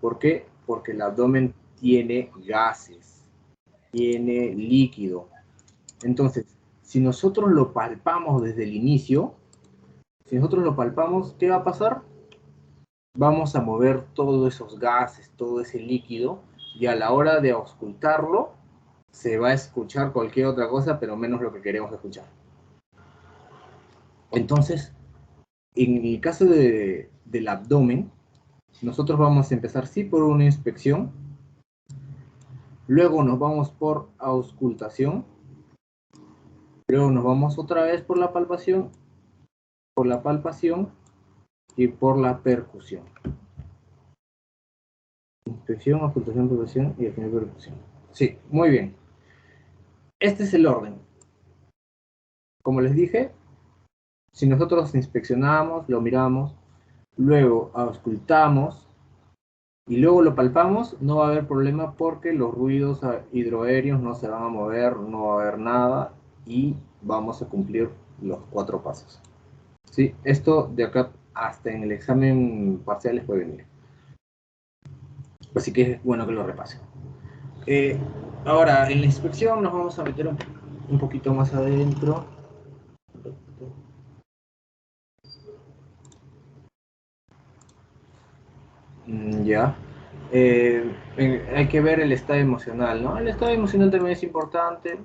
¿Por qué? Porque el abdomen tiene gases, tiene líquido. Entonces, si nosotros lo palpamos desde el inicio, si nosotros lo palpamos, ¿qué va a pasar? Vamos a mover todos esos gases, todo ese líquido, y a la hora de auscultarlo, se va a escuchar cualquier otra cosa, pero menos lo que queremos escuchar. Entonces, en el caso del abdomen, nosotros vamos a empezar sí por una inspección, luego nos vamos por auscultación, luego nos vamos otra vez por la palpación y por la percusión. Inspección, auscultación, palpación y al final percusión. Sí, muy bien. Este es el orden. Como les dije, si nosotros inspeccionamos, lo miramos, luego auscultamos y luego lo palpamos, no va a haber problema porque los ruidos hidroaéreos no se van a mover, no va a haber nada y vamos a cumplir los 4 pasos. ¿Sí? Esto de acá hasta en el examen parcial les puede venir. Así que es bueno que lo repasen. Ahora, en la inspección nos vamos a meter un poquito más adentro. Ya. Hay que ver el estado emocional, ¿no? El estado emocional también es importante,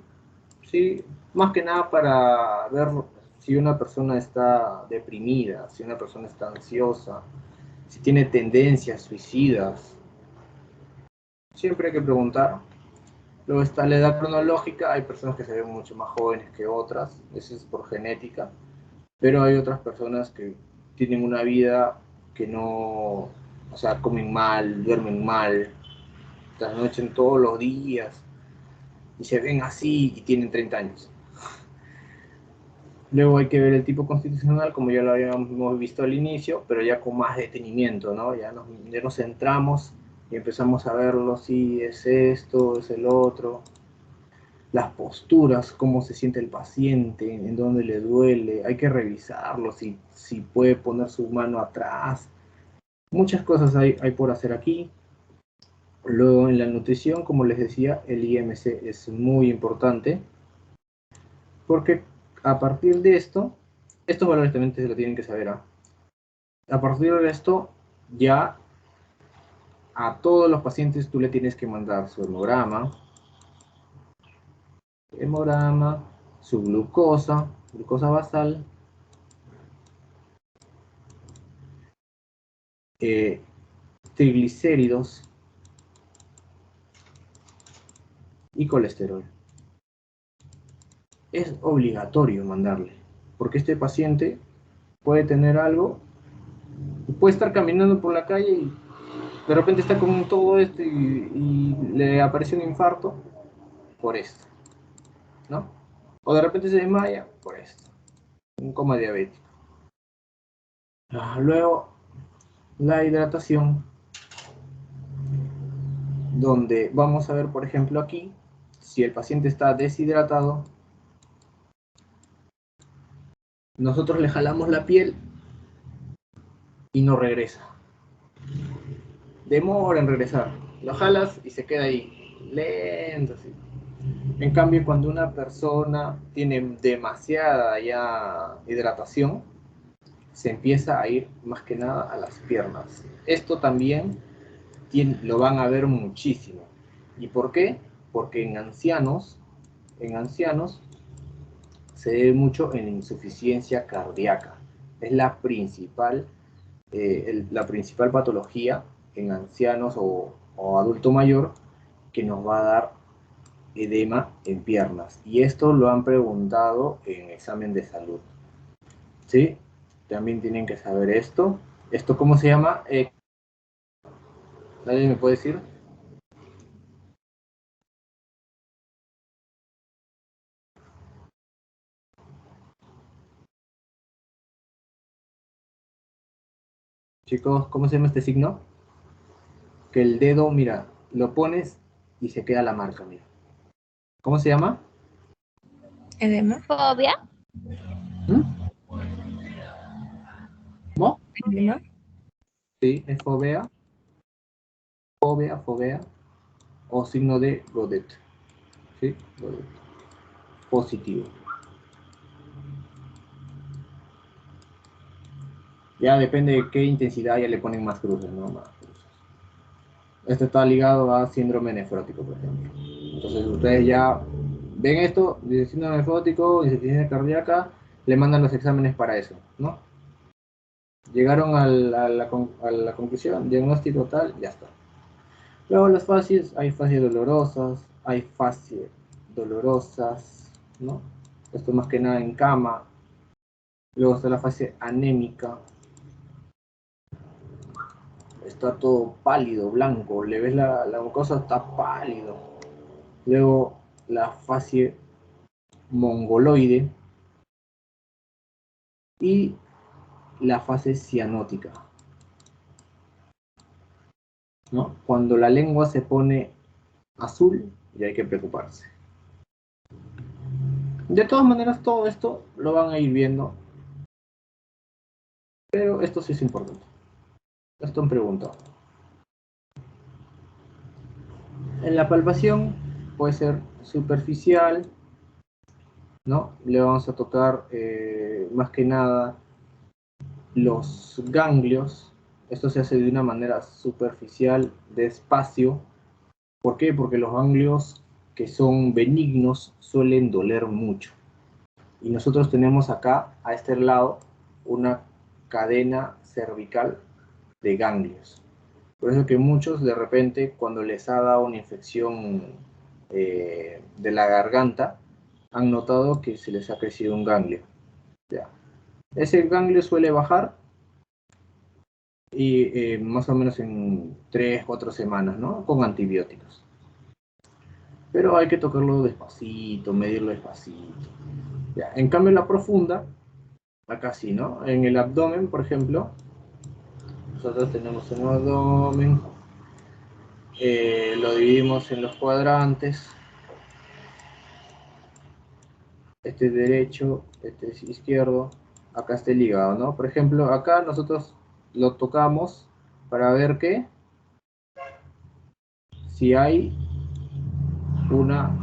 ¿sí? Más que nada para ver si una persona está deprimida, si una persona está ansiosa, si tiene tendencias suicidas. Siempre hay que preguntar. Luego está la edad cronológica, hay personas que se ven mucho más jóvenes que otras, eso es por genética, pero hay otras personas que tienen una vida que no, o sea, comen mal, duermen mal, trasnochan todos los días y se ven así y tienen 30 años. Luego hay que ver el tipo constitucional, como ya lo habíamos visto al inicio, pero ya con más detenimiento, ¿no? Ya nos centramos y empezamos a verlo, si es esto, es el otro. Las posturas, cómo se siente el paciente, en dónde le duele, hay que revisarlo, si puede poner su mano atrás. Muchas cosas hay por hacer aquí. Luego en la nutrición, como les decía, el IMC es muy importante, porque a partir de esto, estos valores también se lo tienen que saber. A partir de esto, ya a todos los pacientes tú le tienes que mandar su hemograma, su glucosa basal, triglicéridos y colesterol. Es obligatorio mandarle, porque este paciente puede tener algo, puede estar caminando por la calle y de repente está con todo esto y le aparece un infarto por esto, ¿no? O de repente se desmaya por esto, un coma diabético. Luego, la hidratación, donde vamos a ver, por ejemplo, aquí, si el paciente está deshidratado, nosotros le jalamos la piel y no regresa. Demora en regresar. Lo jalas y se queda ahí, lento, así. En cambio, cuando una persona tiene demasiada ya hidratación, se empieza a ir más que nada a las piernas. Esto también lo van a ver muchísimo. ¿Y por qué? Porque en ancianos se ve mucho en la insuficiencia cardíaca. Es la principal patología en ancianos o adulto mayor que nos va a dar edema en piernas. Y esto lo han preguntado en examen de salud. ¿Sí? También tienen que saber esto. ¿Esto cómo se llama? ¿Nadie me puede decir? Chicos, ¿cómo se llama este signo? Que el dedo, mira, lo pones y se queda la marca, mira. ¿Cómo se llama? Edema. Fobia. ¿Cómo? Edema. Sí, es fobea. Fobea. O signo de Godet. ¿Sí? Godet. Positivo. Ya depende de qué intensidad ya le ponen más cruces, ¿no? Más cruces. Esto está ligado a síndrome nefrótico, por ejemplo. Entonces ustedes ya ven esto, de síndrome nefrótico, insuficiencia cardíaca, le mandan los exámenes para eso, ¿no? Llegaron a la conclusión, diagnóstico tal, ya está. Luego las fases, hay fases dolorosas, ¿no? Esto más que nada en cama. Luego está la fase anémica. Está todo pálido, blanco, le ves la mucosa, está pálido. Luego la fase mongoloide y la fase cianótica, ¿no? Cuando la lengua se pone azul, ya hay que preocuparse. De todas maneras, todo esto lo van a ir viendo, pero esto sí es importante. Esto han preguntado. En la palpación puede ser superficial, ¿no? Le vamos a tocar más que nada los ganglios. Esto se hace de una manera superficial, despacio. ¿Por qué? Porque los ganglios que son benignos suelen doler mucho. Y nosotros tenemos acá, a este lado, una cadena cervical de ganglios. Por eso que muchos de repente cuando les ha dado una infección de la garganta, han notado que se les ha crecido un ganglio. Ya. Ese ganglio suele bajar y más o menos en 3-4 semanas, ¿no? Con antibióticos. Pero hay que tocarlo despacito, medirlo despacito. Ya. En cambio la profunda, acá sí, ¿no? En el abdomen, por ejemplo, nosotros tenemos un abdomen, lo dividimos en los cuadrantes. Este es derecho, este es izquierdo, acá está el hígado, ¿no? Por ejemplo, acá nosotros lo tocamos para ver que si hay una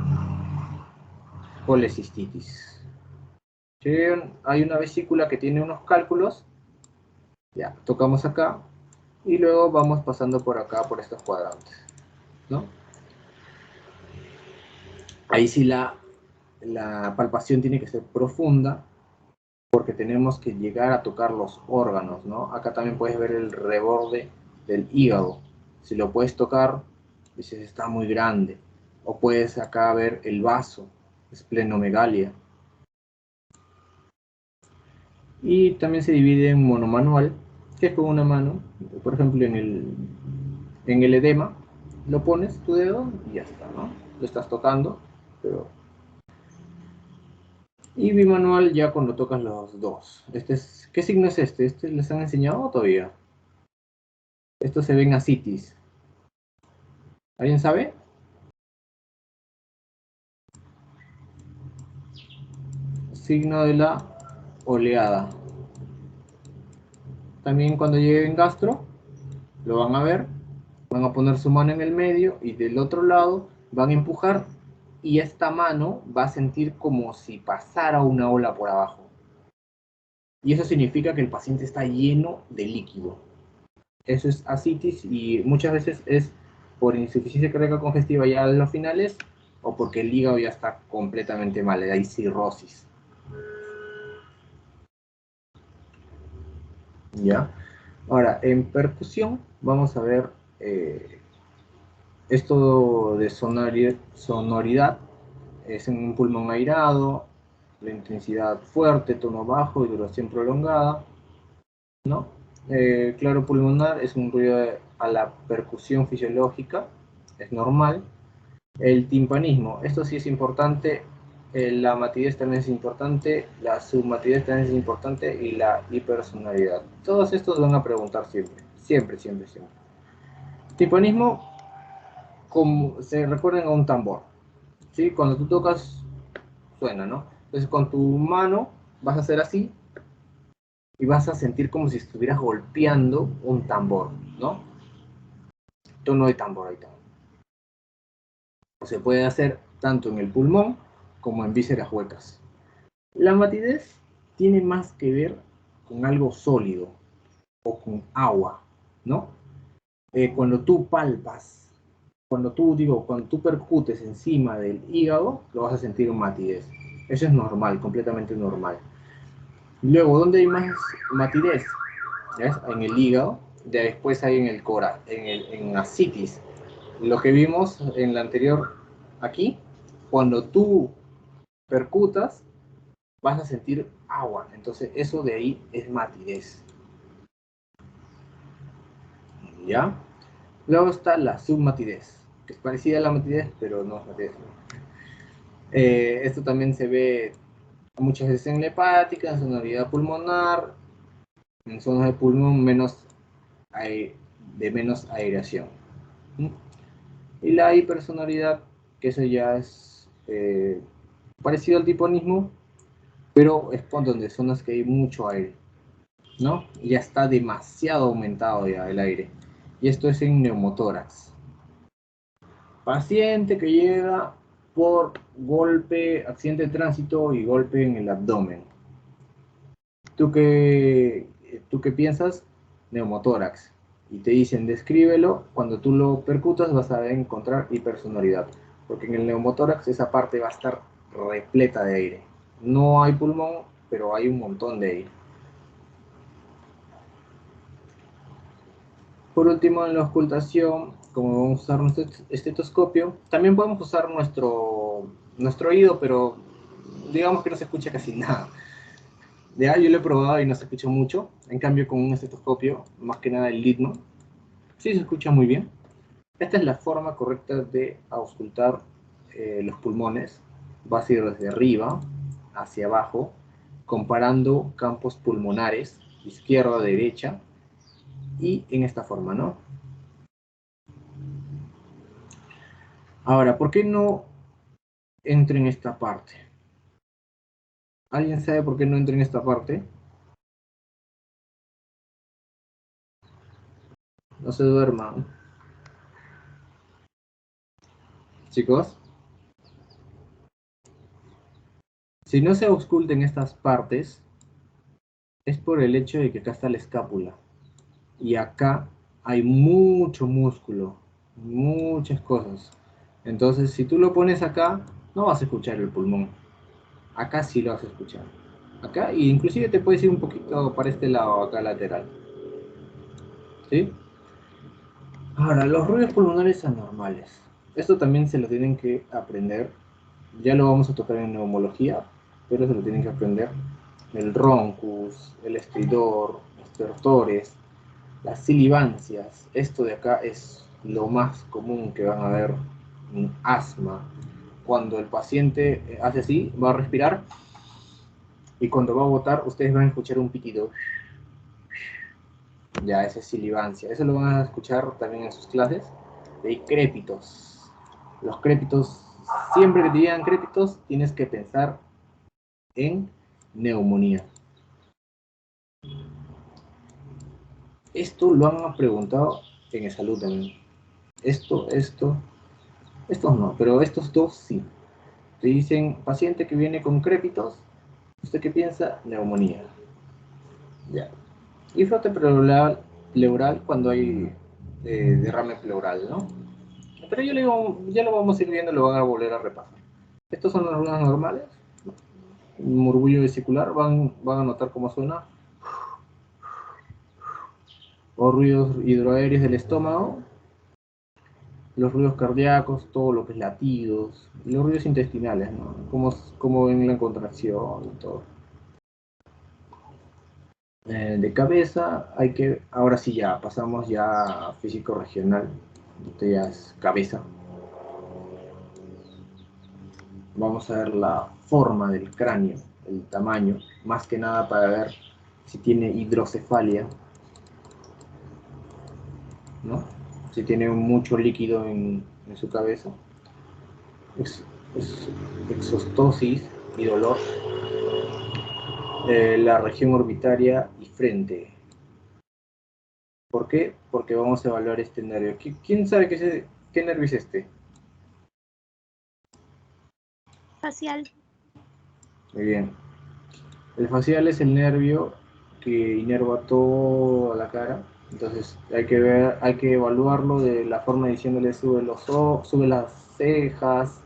colecistitis. Si hay una vesícula que tiene unos cálculos, ya, tocamos acá y luego vamos pasando por acá, por estos cuadrantes, ¿no? Ahí sí la palpación tiene que ser profunda, porque tenemos que llegar a tocar los órganos, ¿no? Acá también puedes ver el reborde del hígado. Si lo puedes tocar, dices, está muy grande. O puedes acá ver el vaso, esplenomegalia. Y también se divide en monomanual, que es con una mano. Por ejemplo, en el edema, lo pones tu dedo y ya está, ¿no? Lo estás tocando, pero... Y bimanual ya cuando tocas los dos. ¿Qué signo es este? ¿Este les han enseñado todavía? Esto se ve en ascitis. ¿Alguien sabe? Signo de la oleada. También cuando llegue en gastro, lo van a ver. Van a poner su mano en el medio y del otro lado van a empujar y esta mano va a sentir como si pasara una ola por abajo. Y eso significa que el paciente está lleno de líquido. Eso es ascitis y muchas veces es por insuficiencia cardíaca congestiva ya en los finales o porque el hígado ya está completamente mal, hay cirrosis. ¿Ya? Ahora, en percusión vamos a ver esto de sonoridad. Es en un pulmón airado, la intensidad fuerte, tono bajo y duración prolongada, ¿no? Claro pulmonar es un ruido a la percusión fisiológica, es normal. El timpanismo, esto sí es importante, la matidez también es importante, la submatidez también es importante y la hipersonoridad. Todos estos van a preguntar siempre, siempre, siempre, siempre. Timpanismo, como se recuerden a un tambor, ¿sí? Cuando tú tocas, suena, ¿no? Entonces con tu mano vas a hacer así y vas a sentir como si estuvieras golpeando un tambor, ¿no? Tono de tambor ahí está. Se puede hacer tanto en el pulmón como en vísceras huecas. La matidez tiene más que ver con algo sólido o con agua, ¿no? Cuando tú palpas, cuando tú percutes encima del hígado, lo vas a sentir matidez. Eso es normal, completamente normal. Luego, ¿dónde hay más matidez? ¿Ves? En el hígado, después hay en el cora, en ascitis. Lo que vimos en la anterior aquí, cuando tú percutas, vas a sentir agua. Entonces, eso de ahí es matidez. ¿Ya? Luego está la submatidez, que es parecida a la matidez, pero no es matidez. Esto también se ve muchas veces en la hepática, en sonoridad pulmonar, en zonas de pulmón de menos aireación. Y la hipersonoridad, que eso ya es parecido al tiponismo, pero es por donde zonas que hay mucho aire, ¿no? Ya está demasiado aumentado ya el aire. Y esto es en neumotórax. Paciente que llega por golpe, accidente de tránsito y golpe en el abdomen. ¿Tú qué piensas? Neumotórax. Y te dicen, descríbelo. Cuando tú lo percutas vas a encontrar hipersonoridad. Porque en el neumotórax esa parte va a estar repleta de aire. No hay pulmón, pero hay un montón de aire. Por último, en la auscultación, como vamos a usar nuestro estetoscopio, también podemos usar nuestro oído, pero digamos que no se escucha casi nada. Ya, yo lo he probado y no se escucha mucho. En cambio, con un estetoscopio, más que nada el Litmo, sí se escucha muy bien. Esta es la forma correcta de auscultar los pulmones. Vas a ir desde arriba hacia abajo, comparando campos pulmonares, izquierda a derecha, y en esta forma, ¿no? Ahora, ¿por qué no entro en esta parte? ¿Alguien sabe por qué no entro en esta parte? No se duerman. Chicos, si no se ausculten estas partes, es por el hecho de que acá está la escápula. Y acá hay mucho músculo, muchas cosas. Entonces, si tú lo pones acá, no vas a escuchar el pulmón. Acá sí lo vas a escuchar. Acá, y inclusive te puedes ir un poquito para este lado, acá lateral. ¿Sí? Ahora, los ruidos pulmonares anormales. Esto también se lo tienen que aprender. Ya lo vamos a tocar en neumología, pero se lo tienen que aprender. El roncus, el estridor, los stertores, las sibilancias. Esto de acá es lo más común que van a ver en asma. Cuando el paciente hace así, va a respirar y cuando va a botar, ustedes van a escuchar un pitido. Ya, esa es sibilancia. Eso lo van a escuchar también en sus clases. De crépitos. Los crépitos, siempre que te digan crépitos, tienes que pensar en neumonía. Esto lo han preguntado en salud también. Estos no, pero estos dos sí. Te dicen, paciente que viene con crépitos, ¿usted qué piensa? Neumonía. Ya. Y frote pleural cuando hay derrame pleural, ¿no? Pero yo le digo, ya lo vamos a ir viendo, lo van a volver a repasar. Estos son las runas normales. Un murmullo vesicular, van a notar cómo suena. O ruidos hidroaéreos del estómago. Los ruidos cardíacos, todo lo que es latidos. Y los ruidos intestinales, ¿no? Como ven la contracción y todo. De cabeza, ahora sí ya, pasamos ya a físico regional. Esto ya es cabeza. Vamos a ver la forma del cráneo, el tamaño, más que nada para ver si tiene hidrocefalia, ¿no? Si tiene mucho líquido en su cabeza. Es exostosis y dolor. La región orbitaria y frente. ¿Por qué? Porque vamos a evaluar este nervio. ¿Quién sabe qué nervio es este? Facial. Muy bien. El facial es el nervio que inerva toda la cara. Entonces hay que evaluarlo de la forma diciéndole sube los ojos, sube las cejas,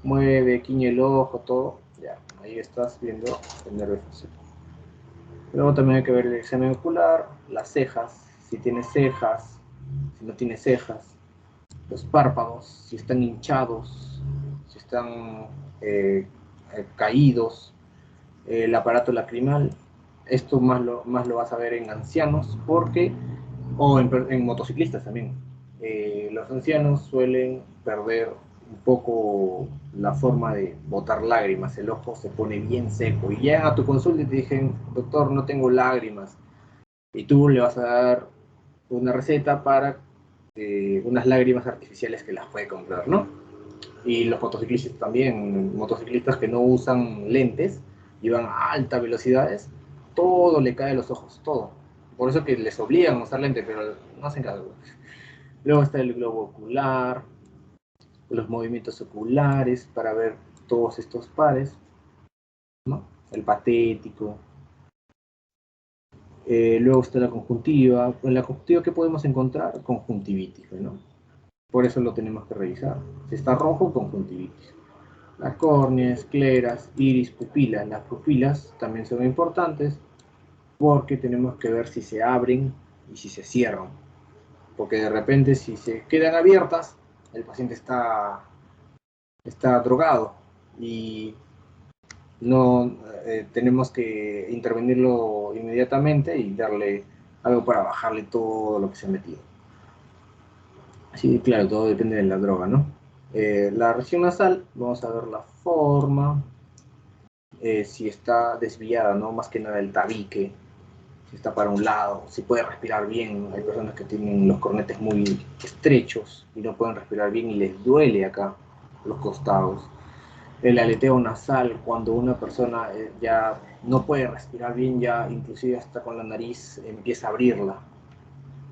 mueve, quiñe el ojo, todo. Ya, ahí estás viendo el nervio facial. Luego también hay que ver el examen ocular, las cejas, si tiene cejas, si no tiene cejas, los párpados, si están hinchados, si están caídos, el aparato lacrimal. Esto más lo vas a ver en ancianos o en motociclistas también. Los ancianos suelen perder un poco la forma de botar lágrimas, el ojo se pone bien seco y llegan a tu consulta y te dicen, doctor, no tengo lágrimas, y tú le vas a dar una receta para unas lágrimas artificiales que las puede comprar, ¿no? Y los motociclistas también, motociclistas que no usan lentes y van a altas velocidades, todo le cae a los ojos, todo. Por eso que les obligan a usar lentes, pero no hacen caso. Luego está el globo ocular, los movimientos oculares para ver todos estos pares, ¿no? El patético. Luego está la conjuntiva. En la conjuntiva, ¿qué podemos encontrar? Conjuntivitis, ¿no? Por eso lo tenemos que revisar. Si está rojo, conjuntivitis. Las córneas, escleras, iris, pupilas. Las pupilas también son importantes porque tenemos que ver si se abren y si se cierran. Porque de repente si se quedan abiertas, el paciente está drogado y no tenemos que intervenirlo inmediatamente y darle algo para bajarle todo lo que se ha metido. Sí, claro, todo depende de la droga, ¿no? La región nasal, vamos a ver la forma, si está desviada, ¿no? Más que nada el tabique, si está para un lado, si puede respirar bien. Hay personas que tienen los cornetes muy estrechos y no pueden respirar bien y les duele acá los costados. El aleteo nasal, cuando una persona ya no puede respirar bien, ya inclusive hasta con la nariz empieza a abrirla,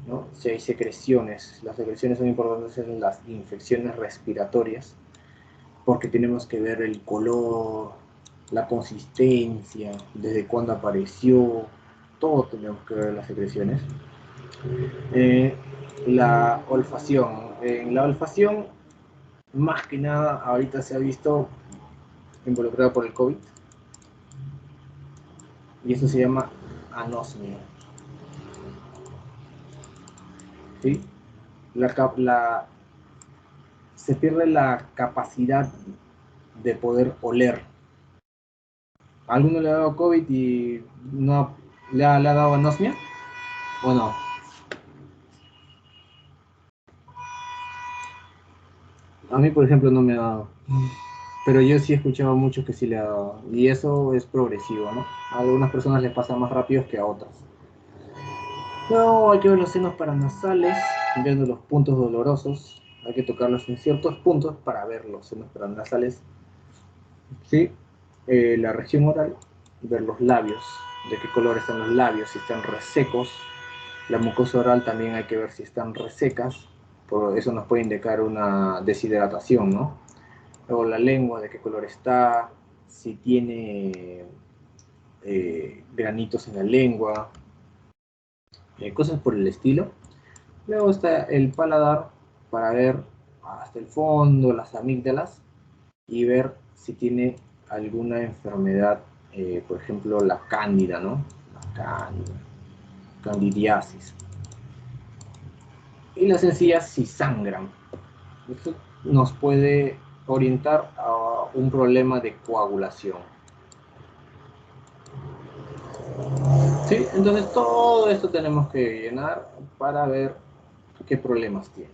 ¿no? Si hay secreciones, las secreciones son importantes en las infecciones respiratorias, porque tenemos que ver el color, la consistencia, desde cuándo apareció, todo tenemos que ver las secreciones. la olfacción. En la olfacción, más que nada, ahorita se ha visto involucrada por el COVID. Y eso se llama anosmia. ¿Sí? Se pierde la capacidad de poder oler. ¿A alguno le ha dado COVID y no le ha dado anosmia? ¿O no? A mí, por ejemplo, no me ha dado. Pero yo sí he escuchado a muchos que sí le ha dado. Y eso es progresivo, ¿no? A algunas personas les pasa más rápido que a otras. Luego hay que ver los senos paranasales, viendo los puntos dolorosos. Hay que tocarlos en ciertos puntos para ver los senos paranasales. ¿Sí? La región oral, ver los labios, de qué color están los labios, si están resecos. La mucosa oral también hay que ver si están resecas, por eso nos puede indicar una deshidratación, ¿no? Luego la lengua, de qué color está, si tiene granitos en la lengua, cosas por el estilo. Luego está el paladar, para ver hasta el fondo, las amígdalas, y ver si tiene alguna enfermedad, por ejemplo la cándida, ¿no? La cándida, candidiasis. Y las encías si sangran. Esto nos puede orientar a un problema de coagulación. ¿Sí? Entonces todo esto tenemos que llenar para ver qué problemas tiene.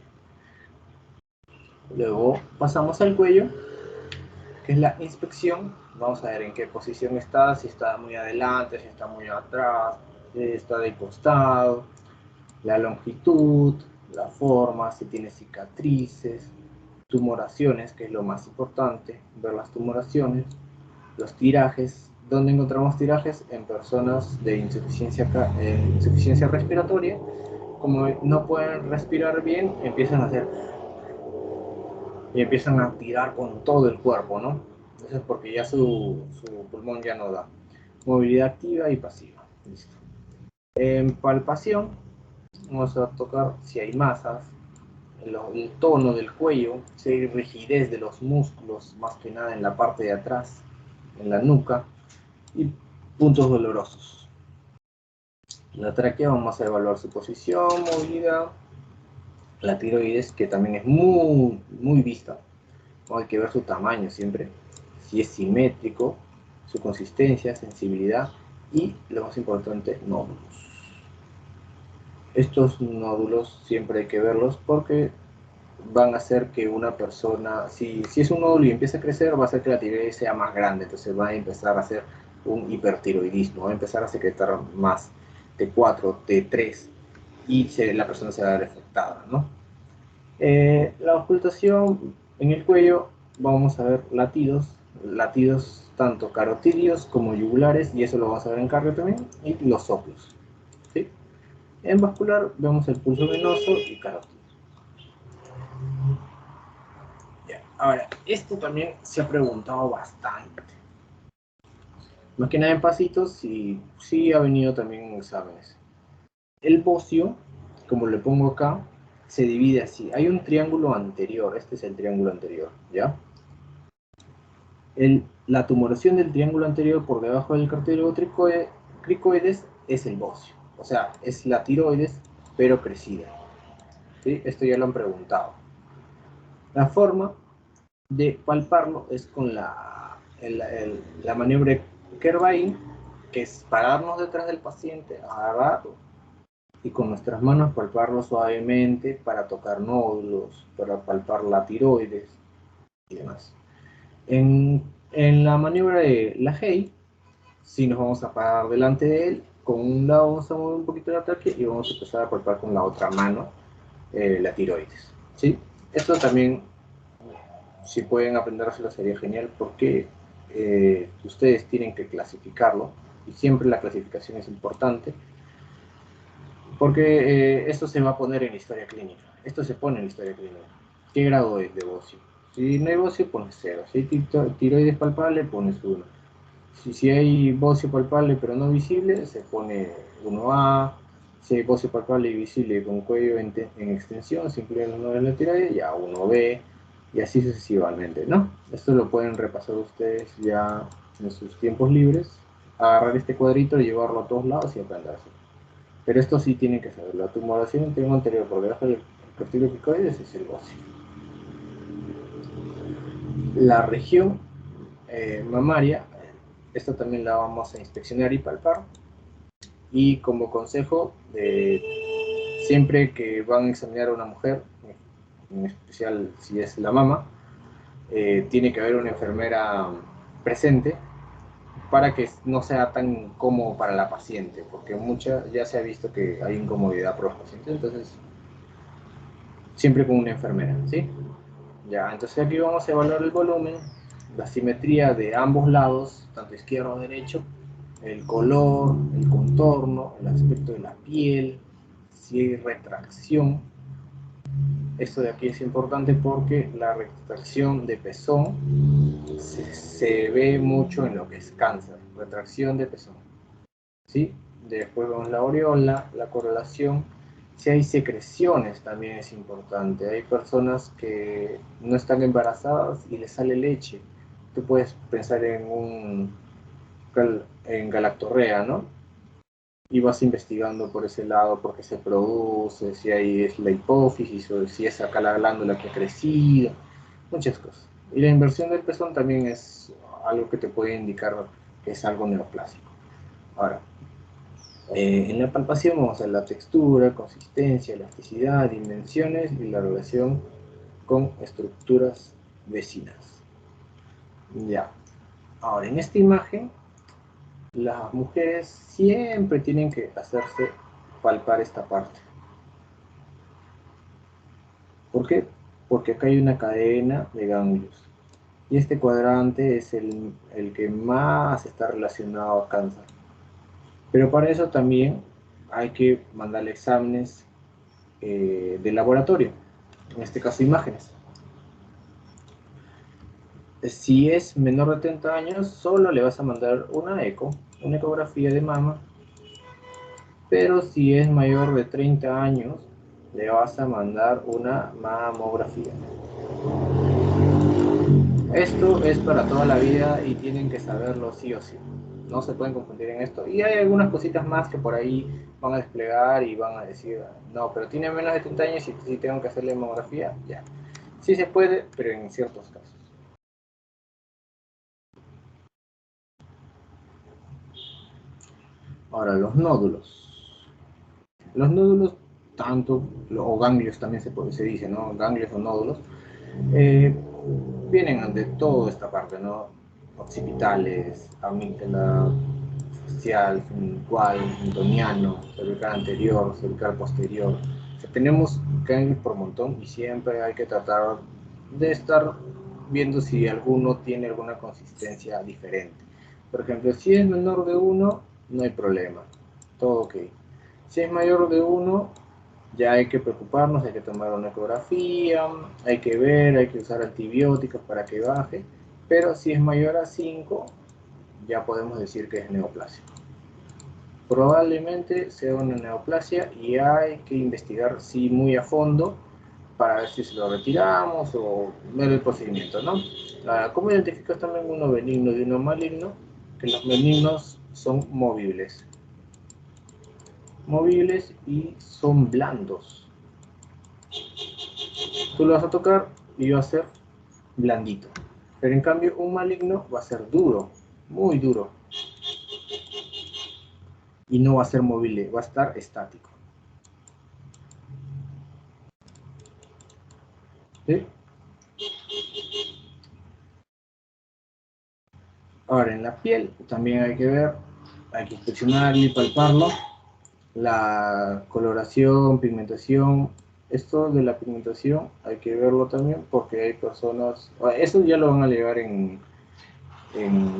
Luego pasamos al cuello, que es la inspección. Vamos a ver en qué posición está, si está muy adelante, si está muy atrás, si está de costado, la longitud, la forma, si tiene cicatrices, tumoraciones, que es lo más importante, ver las tumoraciones, los tirajes. ¿Dónde encontramos tirajes? En personas de insuficiencia respiratoria. Como no pueden respirar bien, empiezan a hacer y empiezan a tirar con todo el cuerpo, ¿no? Eso es porque ya su pulmón ya no da. Movilidad activa y pasiva. Listo. En palpación, vamos a tocar si hay masas, el tono del cuello, si hay rigidez de los músculos, más que nada en la parte de atrás, en la nuca, y puntos dolorosos. La tráquea vamos a evaluar su posición, movilidad, la tiroides, que también es muy vista. Hay que ver su tamaño siempre, si es simétrico, su consistencia, sensibilidad y, lo más importante, nódulos. Estos nódulos siempre hay que verlos porque van a hacer que una persona, si es un nódulo y empieza a crecer, va a hacer que la tiroides sea más grande, entonces va a empezar a hacer un hipertiroidismo, va a empezar a secretar más T4, T3 y la persona se va a ver afectada, ¿no? La ocultación en el cuello, vamos a ver latidos tanto carotídeos como yugulares, y eso lo vamos a ver en cardio también, y los soplos, ¿sí? En vascular vemos el pulso venoso y carotídeo. Ya. Ahora, esto también se ha preguntado bastante. Más que nada en pasitos, sí ha venido también en exámenes. El bocio, como le pongo acá, se divide así. Hay un triángulo anterior, este es el triángulo anterior, ¿ya? La tumoración del triángulo anterior por debajo del cartílago cricoides es el bocio. O sea, es la tiroides, pero crecida. ¿Sí? Esto ya lo han preguntado. La forma de palparlo es con la maniobra Kervain, que es pararnos detrás del paciente, agarrarlo y con nuestras manos palparlo suavemente para tocar nódulos, para palpar la tiroides y demás. En la maniobra de la Hey, sí nos vamos a parar delante de él, con un lado vamos a mover un poquito el ataque y vamos a empezar a palpar con la otra mano la tiroides, ¿sí? Esto también, si pueden aprenderlo, sería genial porque ustedes tienen que clasificarlo y siempre la clasificación es importante porque esto se va a poner en la historia clínica. Esto se pone en la historia clínica. ¿Qué grado es de bocio? Si no hay bocio, pones 0. Si hay tiroides palpable, pones 1. Si hay bocio palpable pero no visible, se pone 1A, Si hay bocio palpable y visible con cuello en extensión, se incluyen los nodos de la tiroides, ya 1B, y así sucesivamente, ¿no? Esto lo pueden repasar ustedes ya en sus tiempos libres, agarrar este cuadrito, llevarlo a todos lados y aprenderse. Pero esto sí tienen que saberlo. La tumoración del triángulo anterior por debajo del cartílago picoides es el bocio. La región mamaria, esta también la vamos a inspeccionar y palpar. Y como consejo, siempre que van a examinar a una mujer, en especial si es la mama, tiene que haber una enfermera presente para que no sea tan incómodo para la paciente, porque ya se ha visto que hay incomodidad por los pacientes, entonces siempre con una enfermera, ¿sí? Ya, entonces aquí vamos a evaluar el volumen, la simetría de ambos lados, tanto izquierdo o derecho, el color, el contorno, el aspecto de la piel, si hay retracción. Esto de aquí es importante porque la retracción de pezón se ve mucho en lo que es cáncer, retracción de pezón, ¿sí? Después vemos la aureola, la correlación. Si hay secreciones también es importante. Hay personas que no están embarazadas y les sale leche. Tú puedes pensar en galactorrea, ¿no? Y vas investigando por ese lado, porque se produce, si hay es la hipófisis o si es acá la glándula que ha crecido, muchas cosas. Y la inversión del pezón también es algo que te puede indicar que es algo neoplásico. Ahora, en la palpación vamos a ver la textura, consistencia, elasticidad, dimensiones y la relación con estructuras vecinas. Ya. Ahora, en esta imagen, las mujeres siempre tienen que hacerse palpar esta parte. ¿Por qué? Porque acá hay una cadena de ganglios. Y este cuadrante es el que más está relacionado a cáncer. Pero para eso también hay que mandarle exámenes de laboratorio, en este caso imágenes. Si es menor de 30 años, solo le vas a mandar una ecografía de mama, pero si es mayor de 30 años, le vas a mandar una mamografía. Esto es para toda la vida y tienen que saberlo sí o sí. No se pueden confundir en esto. Y hay algunas cositas más que por ahí van a desplegar y van a decir, no, pero tiene menos de 30 años y si tengo que hacerle mamografía, ya. Sí se puede, pero en ciertos casos. Ahora, los nódulos. Los nódulos, o ganglios también se dice, ¿no? Ganglios o nódulos, vienen de toda esta parte, ¿no? Occipitales, amígdala, facial, sublingual, mintoniano, cervical anterior, cervical posterior. O sea, tenemos ganglios por montón y siempre hay que tratar de estar viendo si alguno tiene alguna consistencia diferente. Por ejemplo, si es menor de 1, no hay problema, todo ok. Si es mayor de 1, ya hay que preocuparnos, hay que tomar una ecografía, hay que ver, hay que usar antibióticos para que baje, pero si es mayor a 5, ya podemos decir que es neoplasia. Probablemente sea una neoplasia y hay que investigar sí muy a fondo para ver si se lo retiramos o ver el procedimiento, ¿no? ¿Cómo identificas también uno benigno y uno maligno? Que los benignos son movibles y son blandos. Tú lo vas a tocar y va a ser blandito. Pero en cambio un maligno va a ser duro, muy duro. Y no va a ser movible, va a estar estático. ¿Sí? Ahora en la piel también hay que ver, hay que inspeccionarlo y palparlo. La coloración, pigmentación, esto de la pigmentación hay que verlo también porque hay personas, eso ya lo van a llevar en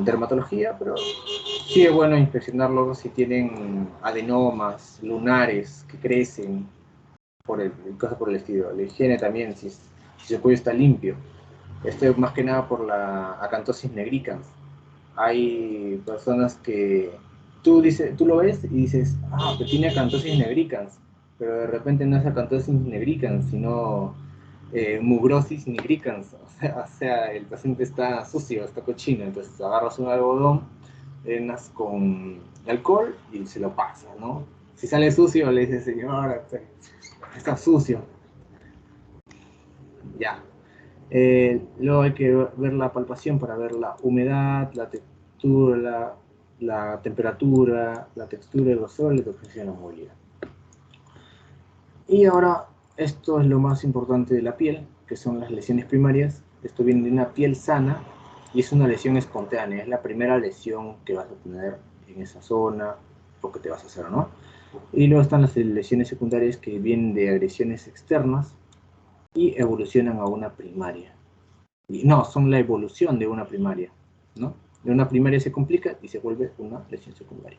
dermatología, pero sí es bueno inspeccionarlo si tienen adenomas, lunares que crecen, cosas por el estilo. La higiene también, si el cuello está limpio. Esto es más que nada por la acantosis nigricans. Hay personas que tú lo ves y dices, ah, pero tiene acantosis nigricans, pero de repente no es acantosis nigricans, sino mugrosis nigricans, o sea, el paciente está sucio, está cochino, entonces agarras un algodón, llenas con alcohol y se lo pasa, ¿no? Si sale sucio, le dices, señora, está sucio. Ya. Luego hay que ver la palpación para ver la humedad, la textura, la temperatura, la textura del grosor y la presión de la movilidad. Y ahora, esto es lo más importante de la piel, que son las lesiones primarias. Esto viene de una piel sana y es una lesión espontánea. Es la primera lesión que vas a tener en esa zona o que te vas a hacer, ¿no? Y luego están las lesiones secundarias que vienen de agresiones externas y evolucionan a una primaria. No, son la evolución de una primaria, ¿no? De una primaria se complica y se vuelve una lesión secundaria.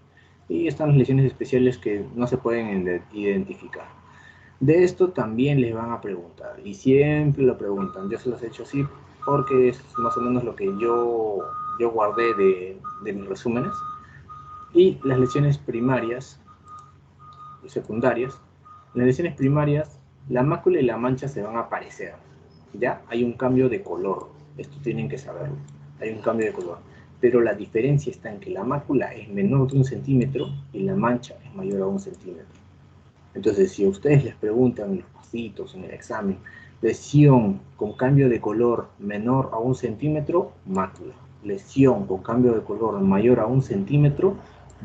Y están las lesiones especiales que no se pueden identificar. De esto también les van a preguntar, y siempre lo preguntan. Yo se los he hecho así porque es más o menos lo que yo guardé de mis resúmenes. Y las lesiones primarias y secundarias, las lesiones primarias, la mácula y la mancha se van a aparecer. ¿Ya? Hay un cambio de color. Esto tienen que saberlo. Hay un cambio de color. Pero la diferencia está en que la mácula es menor de 1 centímetro y la mancha es mayor a 1 centímetro. Entonces, si a ustedes les preguntan en los pasitos, en el examen, lesión con cambio de color menor a 1 centímetro, mácula. Lesión con cambio de color mayor a 1 centímetro,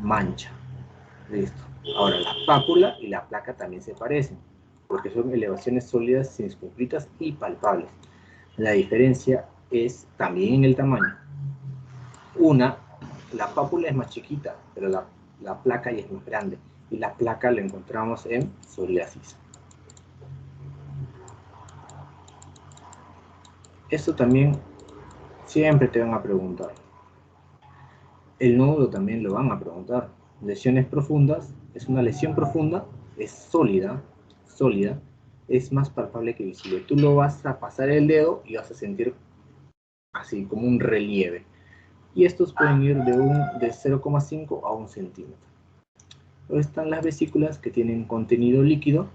mancha. Listo. Ahora, la pápula y la placa también se parecen, porque son elevaciones sólidas, circunscritas y palpables. La diferencia es también en el tamaño. La pápula es más chiquita, pero la placa ya es más grande. Y la placa la encontramos en psoriasis. Esto también siempre te van a preguntar. El nódulo también lo van a preguntar. Lesiones profundas, es una lesión profunda, es sólida, es más palpable que visible. Tú lo vas a pasar el dedo y vas a sentir así como un relieve. Y estos pueden ir de 0,5 a 1 centímetro. Luego están las vesículas que tienen contenido líquido.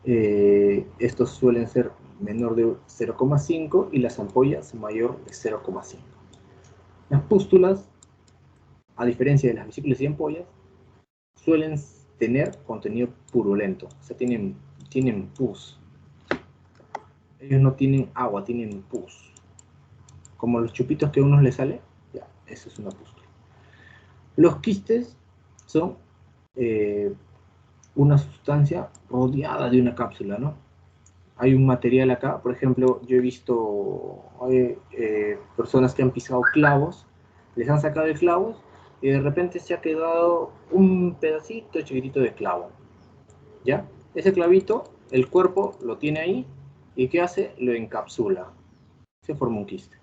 Estos suelen ser menor de 0,5 y las ampollas mayor de 0,5. Las pústulas, a diferencia de las vesículas y ampollas, suelen tener contenido purulento, o sea, tienen pus. Ellos no tienen agua, tienen pus. Como los chupitos que a unos les sale, ya, eso es una pústula. Los quistes son una sustancia rodeada de una cápsula, ¿no? Hay un material acá, por ejemplo, yo he visto personas que han pisado clavos, les han sacado el clavo y de repente se ha quedado un pedacito chiquitito de clavo, ¿ya? Ese clavito, el cuerpo lo tiene ahí y ¿qué hace? Lo encapsula, se forma un quiste.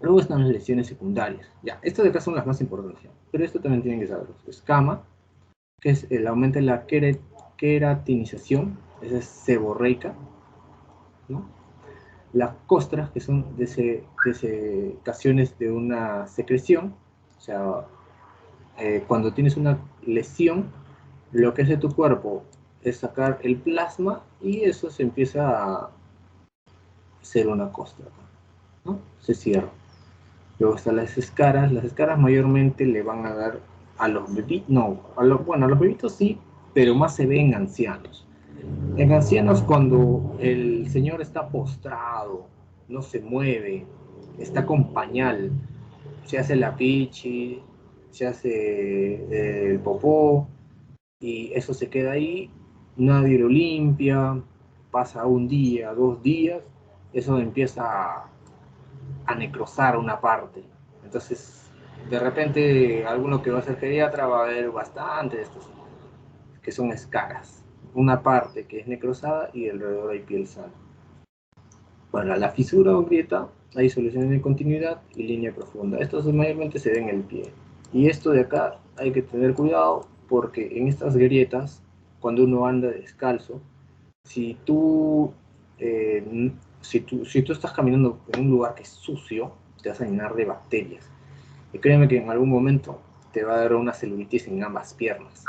Luego están las lesiones secundarias, ya, estas de acá son las más importantes, pero esto también tienen que saberlo. Escama, que es el aumento de la queratinización, esa es seborreica, ¿no? Las costras, que son desecaciones de una secreción, o sea, cuando tienes una lesión, lo que hace tu cuerpo es sacar el plasma y eso se empieza a hacer una costra, ¿no? Se cierra. Luego están las escaras mayormente le van a dar a los bebitos, bueno, a los bebitos sí, pero más se ven en ancianos. En ancianos cuando el señor está postrado, no se mueve, está con pañal, se hace la pichi, se hace el popó, y eso se queda ahí, nadie lo limpia, pasa 1 día, 2 días, eso empieza a necrosar una parte. Entonces, de repente, alguno que va a ser geriatra va a ver bastante de estos, que son escaras. Una parte que es necrosada y alrededor hay piel sana. Para la fisura o grieta hay soluciones de continuidad y línea profunda. Estos mayormente se ven en el pie. Y esto de acá hay que tener cuidado porque en estas grietas, cuando uno anda descalzo, si tú estás caminando en un lugar que es sucio, te vas a llenar de bacterias. Y créeme que en algún momento te va a dar una celulitis en ambas piernas.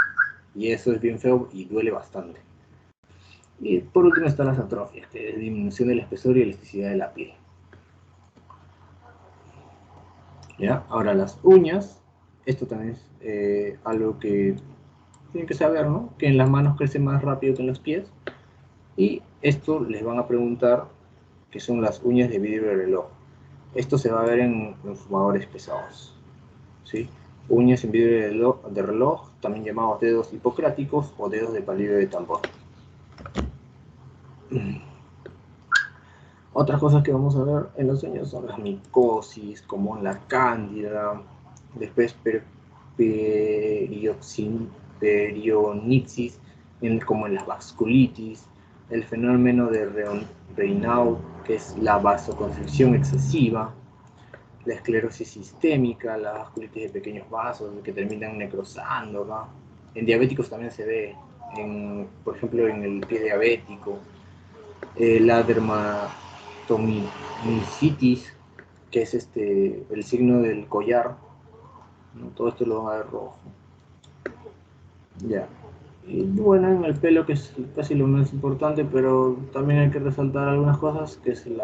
Y eso es bien feo y duele bastante. Y por último están las atrofias, que es disminución del espesor y elasticidad de la piel. ¿Ya? Ahora las uñas, esto también es algo que tienen que saber, ¿no? Que en las manos crece más rápido que en los pies. Y esto les van a preguntar que son las uñas de vidrio de reloj. Esto se va a ver en los fumadores pesados, ¿sí? Uñas en vidrio de reloj, también llamados dedos hipocráticos o dedos de palillo de tambor. Otras cosas que vamos a ver en las uñas son las micosis, como la cándida, después perionitis, como en la vasculitis, el fenómeno de Raynaud, que es la vasoconstricción excesiva, la esclerosis sistémica, la vasculitis de pequeños vasos que terminan necrosando, ¿no? En diabéticos también se ve, por ejemplo, en el pie diabético, la dermatomyositis, que es el signo del collar, ¿no? Todo esto lo van a ver rojo. Ya. Y bueno, en el pelo, que es casi lo más importante, pero también hay que resaltar algunas cosas, que es el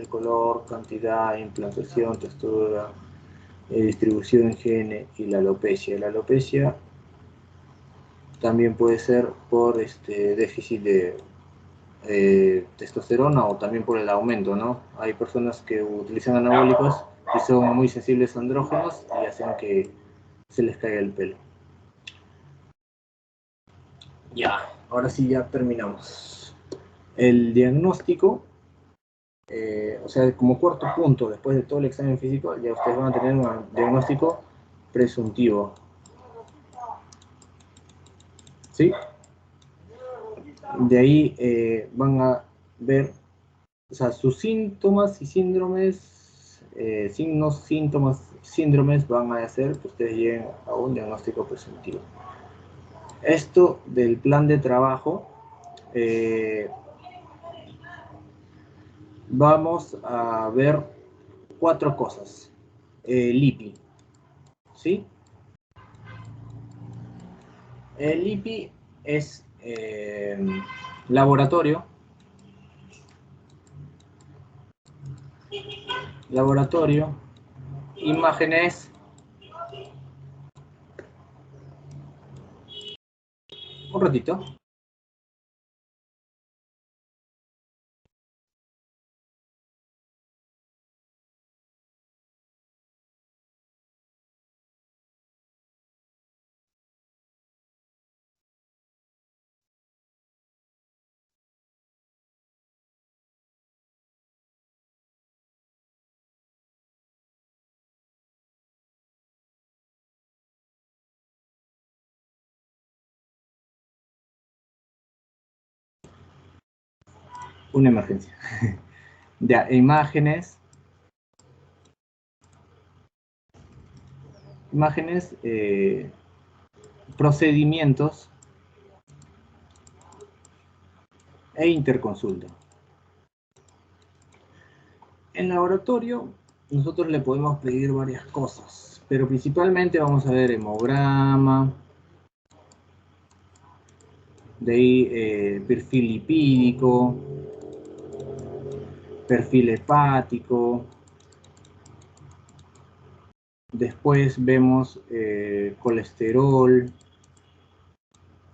color, cantidad, implantación, textura, distribución en gene y la alopecia. La alopecia también puede ser por déficit de testosterona o también por el aumento, ¿no? Hay personas que utilizan anabólicos y son muy sensibles a andrógenos y hacen que se les caiga el pelo. Ya, ahora sí ya terminamos. El diagnóstico, o sea, como cuarto punto, después de todo el examen físico, ya ustedes van a tener un diagnóstico presuntivo. ¿Sí? De ahí van a ver, o sea, sus síntomas y síndromes, signos, síntomas, síndromes van a hacer que ustedes lleguen a un diagnóstico presuntivo. Esto del plan de trabajo, vamos a ver 4 cosas. LIPI, ¿sí? El LIPI es laboratorio, imágenes, un ratito. Una emergencia. Ya, imágenes, procedimientos e interconsulta. En laboratorio nosotros le podemos pedir varias cosas, pero principalmente vamos a ver hemograma, de ahí perfil lipídico, perfil hepático, después vemos colesterol,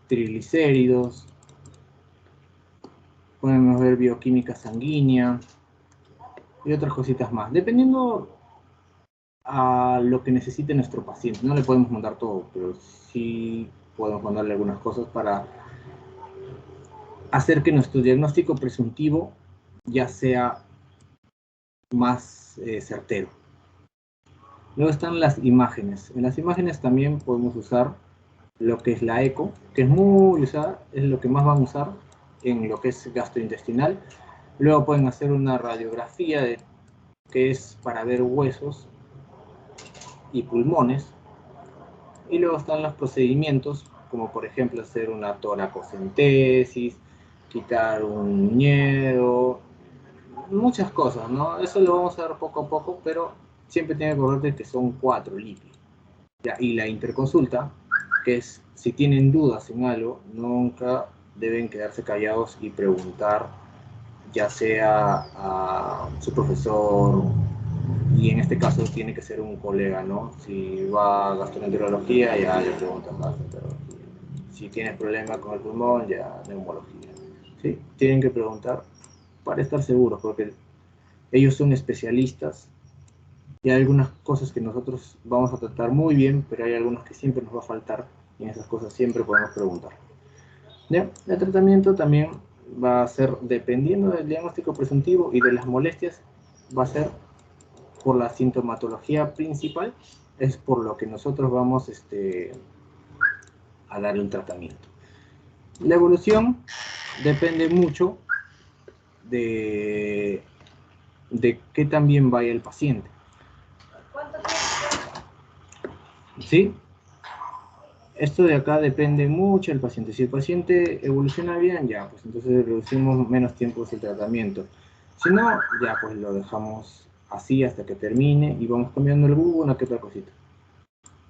triglicéridos, podemos ver bioquímica sanguínea y otras cositas más, dependiendo a lo que necesite nuestro paciente. No le podemos mandar todo, pero sí podemos mandarle algunas cosas para hacer que nuestro diagnóstico presuntivo ya sea más certero. Luego están las imágenes. En las imágenes también podemos usar lo que es la eco, que es muy usada, es lo que más van a usar en lo que es gastrointestinal. Luego pueden hacer una radiografía que es para ver huesos y pulmones. Y luego están los procedimientos, como por ejemplo hacer una toracocentesis, quitar un ñedo, muchas cosas, ¿no? Eso lo vamos a ver poco a poco, pero siempre tiene que acordarte que son 4 LIPI. Ya, y la interconsulta, que es si tienen dudas en algo, nunca deben quedarse callados y preguntar, ya sea a su profesor, y en este caso tiene que ser un colega, ¿no? Si va a gastroenterología, ya le preguntan gastroenterología. Si tienes problemas con el pulmón, ya neumología. ¿Sí? Tienen que preguntar para estar seguros, porque ellos son especialistas y hay algunas cosas que nosotros vamos a tratar muy bien, pero hay algunas que siempre nos va a faltar y en esas cosas siempre podemos preguntar. ¿Ya? El tratamiento también va a ser, dependiendo del diagnóstico presuntivo y de las molestias, va a ser por la sintomatología principal, es por lo que nosotros vamos a darle un tratamiento. La evolución depende mucho de qué tan bien vaya el paciente. ¿Sí? Esto de acá depende mucho del paciente. Si el paciente evoluciona bien, ya, pues entonces reducimos menos tiempo el tratamiento. Si no, ya pues lo dejamos así hasta que termine y vamos cambiando alguna que otra cosita.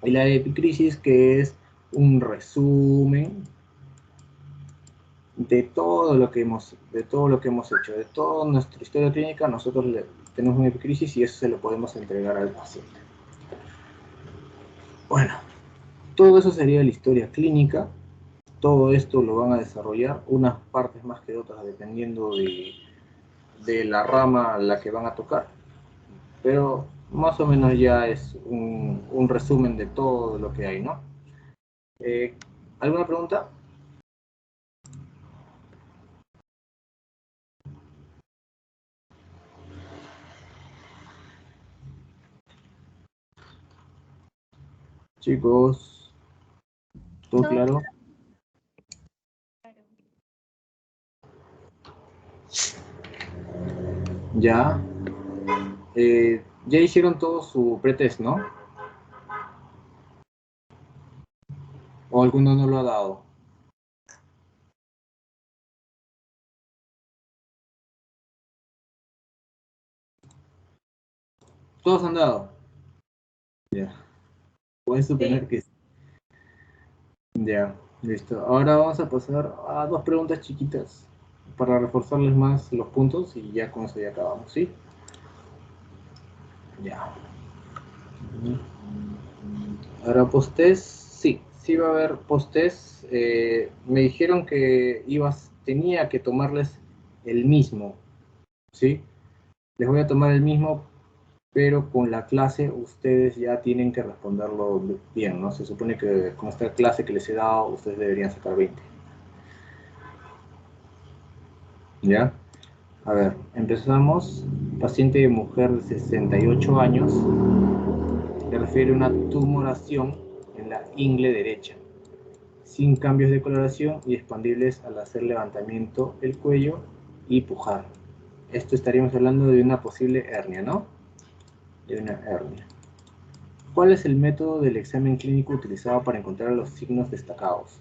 Y la epicrisis, que es un resumen de todo lo que hemos hecho, de toda nuestra historia clínica. Nosotros tenemos una epicrisis y eso se lo podemos entregar al paciente. Bueno, todo eso sería la historia clínica. Todo esto lo van a desarrollar, unas partes más que otras, dependiendo de la rama a la que van a tocar. Pero más o menos ya es un resumen de todo lo que hay, ¿no? ¿Alguna pregunta? Chicos, ¿todo claro? Ya. Ya hicieron todo su pretest, ¿no? ¿O alguno no lo ha dado? ¿Todos han dado? Ya. Pueden suponer que sí. Ya, listo. Ahora vamos a pasar a 2 preguntas chiquitas para reforzarles más los puntos y ya con eso ya acabamos, ¿sí? Ya. Ahora post-test, sí va a haber post-test. Me dijeron que tenía que tomarles el mismo, ¿sí? Les voy a tomar el mismo, pero con la clase ustedes ya tienen que responderlo bien, ¿no? Se supone que con esta clase que les he dado, ustedes deberían sacar 20. ¿Ya? A ver, empezamos. Paciente mujer de 68 años. Le refiere una tumoración en la ingle derecha, sin cambios de coloración y expandibles al hacer levantamiento del cuello y pujar. Esto estaríamos hablando de una posible hernia, ¿no? De una hernia. ¿Cuál es el método del examen clínico utilizado para encontrar los signos destacados?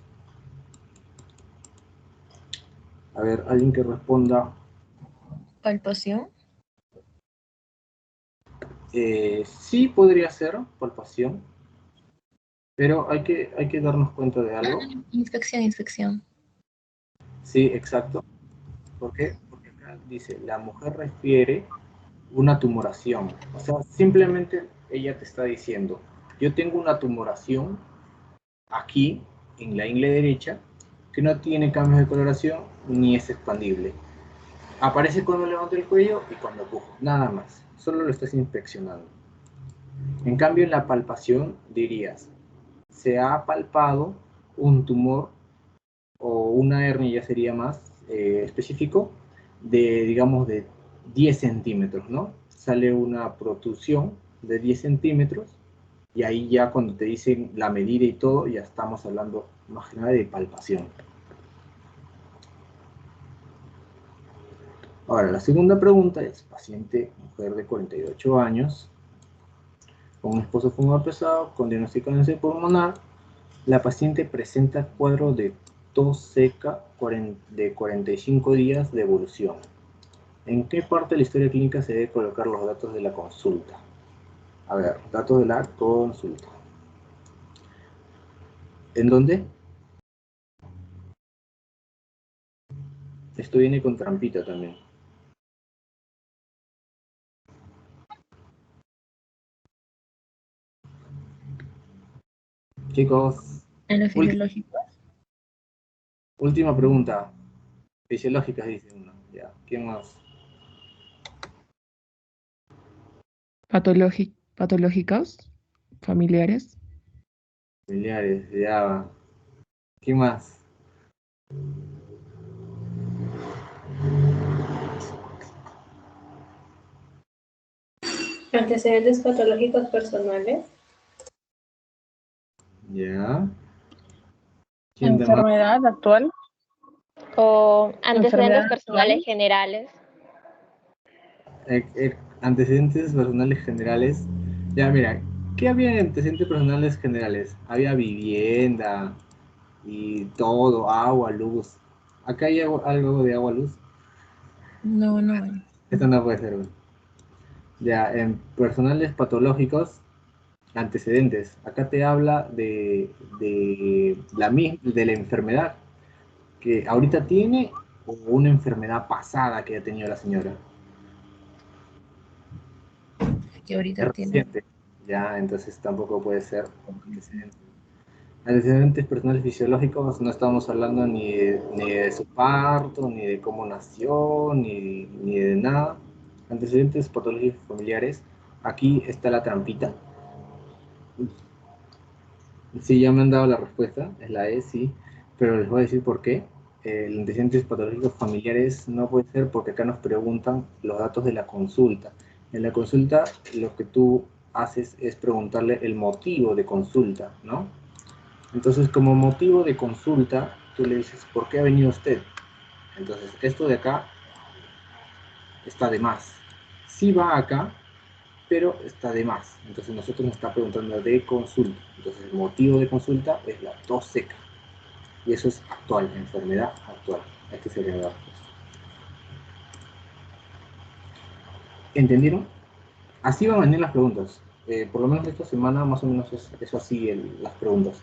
A ver, alguien que responda. Palpación. Sí podría ser palpación, pero hay que darnos cuenta de algo. Inspección. Sí, exacto. ¿Por qué? Porque acá dice, la mujer refiere una tumoración. O sea, simplemente ella te está diciendo, yo tengo una tumoración aquí, en la ingle derecha, que no tiene cambios de coloración ni es expandible. Aparece cuando levanto el cuello y cuando pujo, nada más. Solo lo estás inspeccionando. En cambio, en la palpación dirías, se ha palpado un tumor o una hernia, ya sería más específico, digamos, de 10 centímetros, ¿no? Sale una protrusión de 10 centímetros y ahí ya cuando te dicen la medida y todo, ya estamos hablando más que nada de palpación. Ahora, la segunda pregunta es, paciente mujer de 48 años, con un esposo fumador pesado, con diagnóstico de cáncer pulmonar. La paciente presenta cuadro de tos seca de 45 días de evolución. ¿En qué parte de la historia clínica se debe colocar los datos de la consulta? A ver, datos de la consulta. ¿En dónde? Esto viene con trampita también. Chicos, En los ulti- fisiológicos, última pregunta. Fisiológicas, dice uno. Ya, ¿quién más? Patológicos, familiares. Familiares, ya. ¿Quién más? Antecedentes patológicos personales. Ya. ¿Quién más? Enfermedad actual. O antecedentes Enfermedad personales actual. generales. Antecedentes personales generales. Ya, mira, ¿qué había en antecedentes personales generales? Había vivienda y todo, agua, luz. ¿Acá hay algo de agua, luz? no, no hay. Esto no puede ser. Bueno. Ya, en personales patológicos, antecedentes. Acá te habla de la enfermedad que ahorita tiene o una enfermedad pasada que ha tenido la señora. Que ahorita Es tiene. reciente. Ya, entonces tampoco puede ser antecedentes. Antecedentes personales fisiológicos, no estamos hablando ni de su parto, ni de cómo nació, ni de nada. Antecedentes patológicos familiares, aquí está la trampita. Sí, ya me han dado la respuesta, es la E, sí, pero les voy a decir por qué. El antecedentes patológicos familiares no puede ser porque acá nos preguntan los datos de la consulta. En la consulta lo que tú haces es preguntarle el motivo de consulta, ¿no? Entonces, como motivo de consulta, tú le dices, ¿por qué ha venido usted? Entonces, esto de acá está de más. Sí va acá, pero está de más. Entonces, nosotros nos está preguntando de consulta. Entonces, el motivo de consulta es la tos seca. Y eso es actual, enfermedad actual. Este sería la respuesta. ¿Entendieron? Así van a venir las preguntas. Por lo menos esta semana, más o menos, es así las preguntas.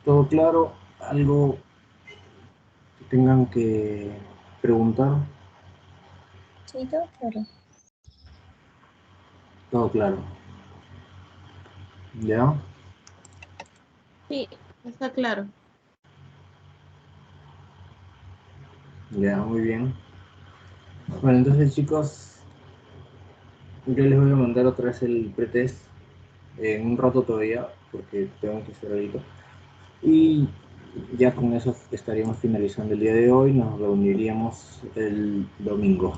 ¿Todo claro? ¿Algo que tengan que preguntar? Sí, todo claro. Todo claro. ¿Ya? Sí, está claro. Ya, muy bien. Bueno, entonces chicos, yo les voy a mandar otra vez el pretest en un rato todavía, porque tengo que hacer algo. Y ya con eso estaríamos finalizando el día de hoy, nos reuniríamos el domingo.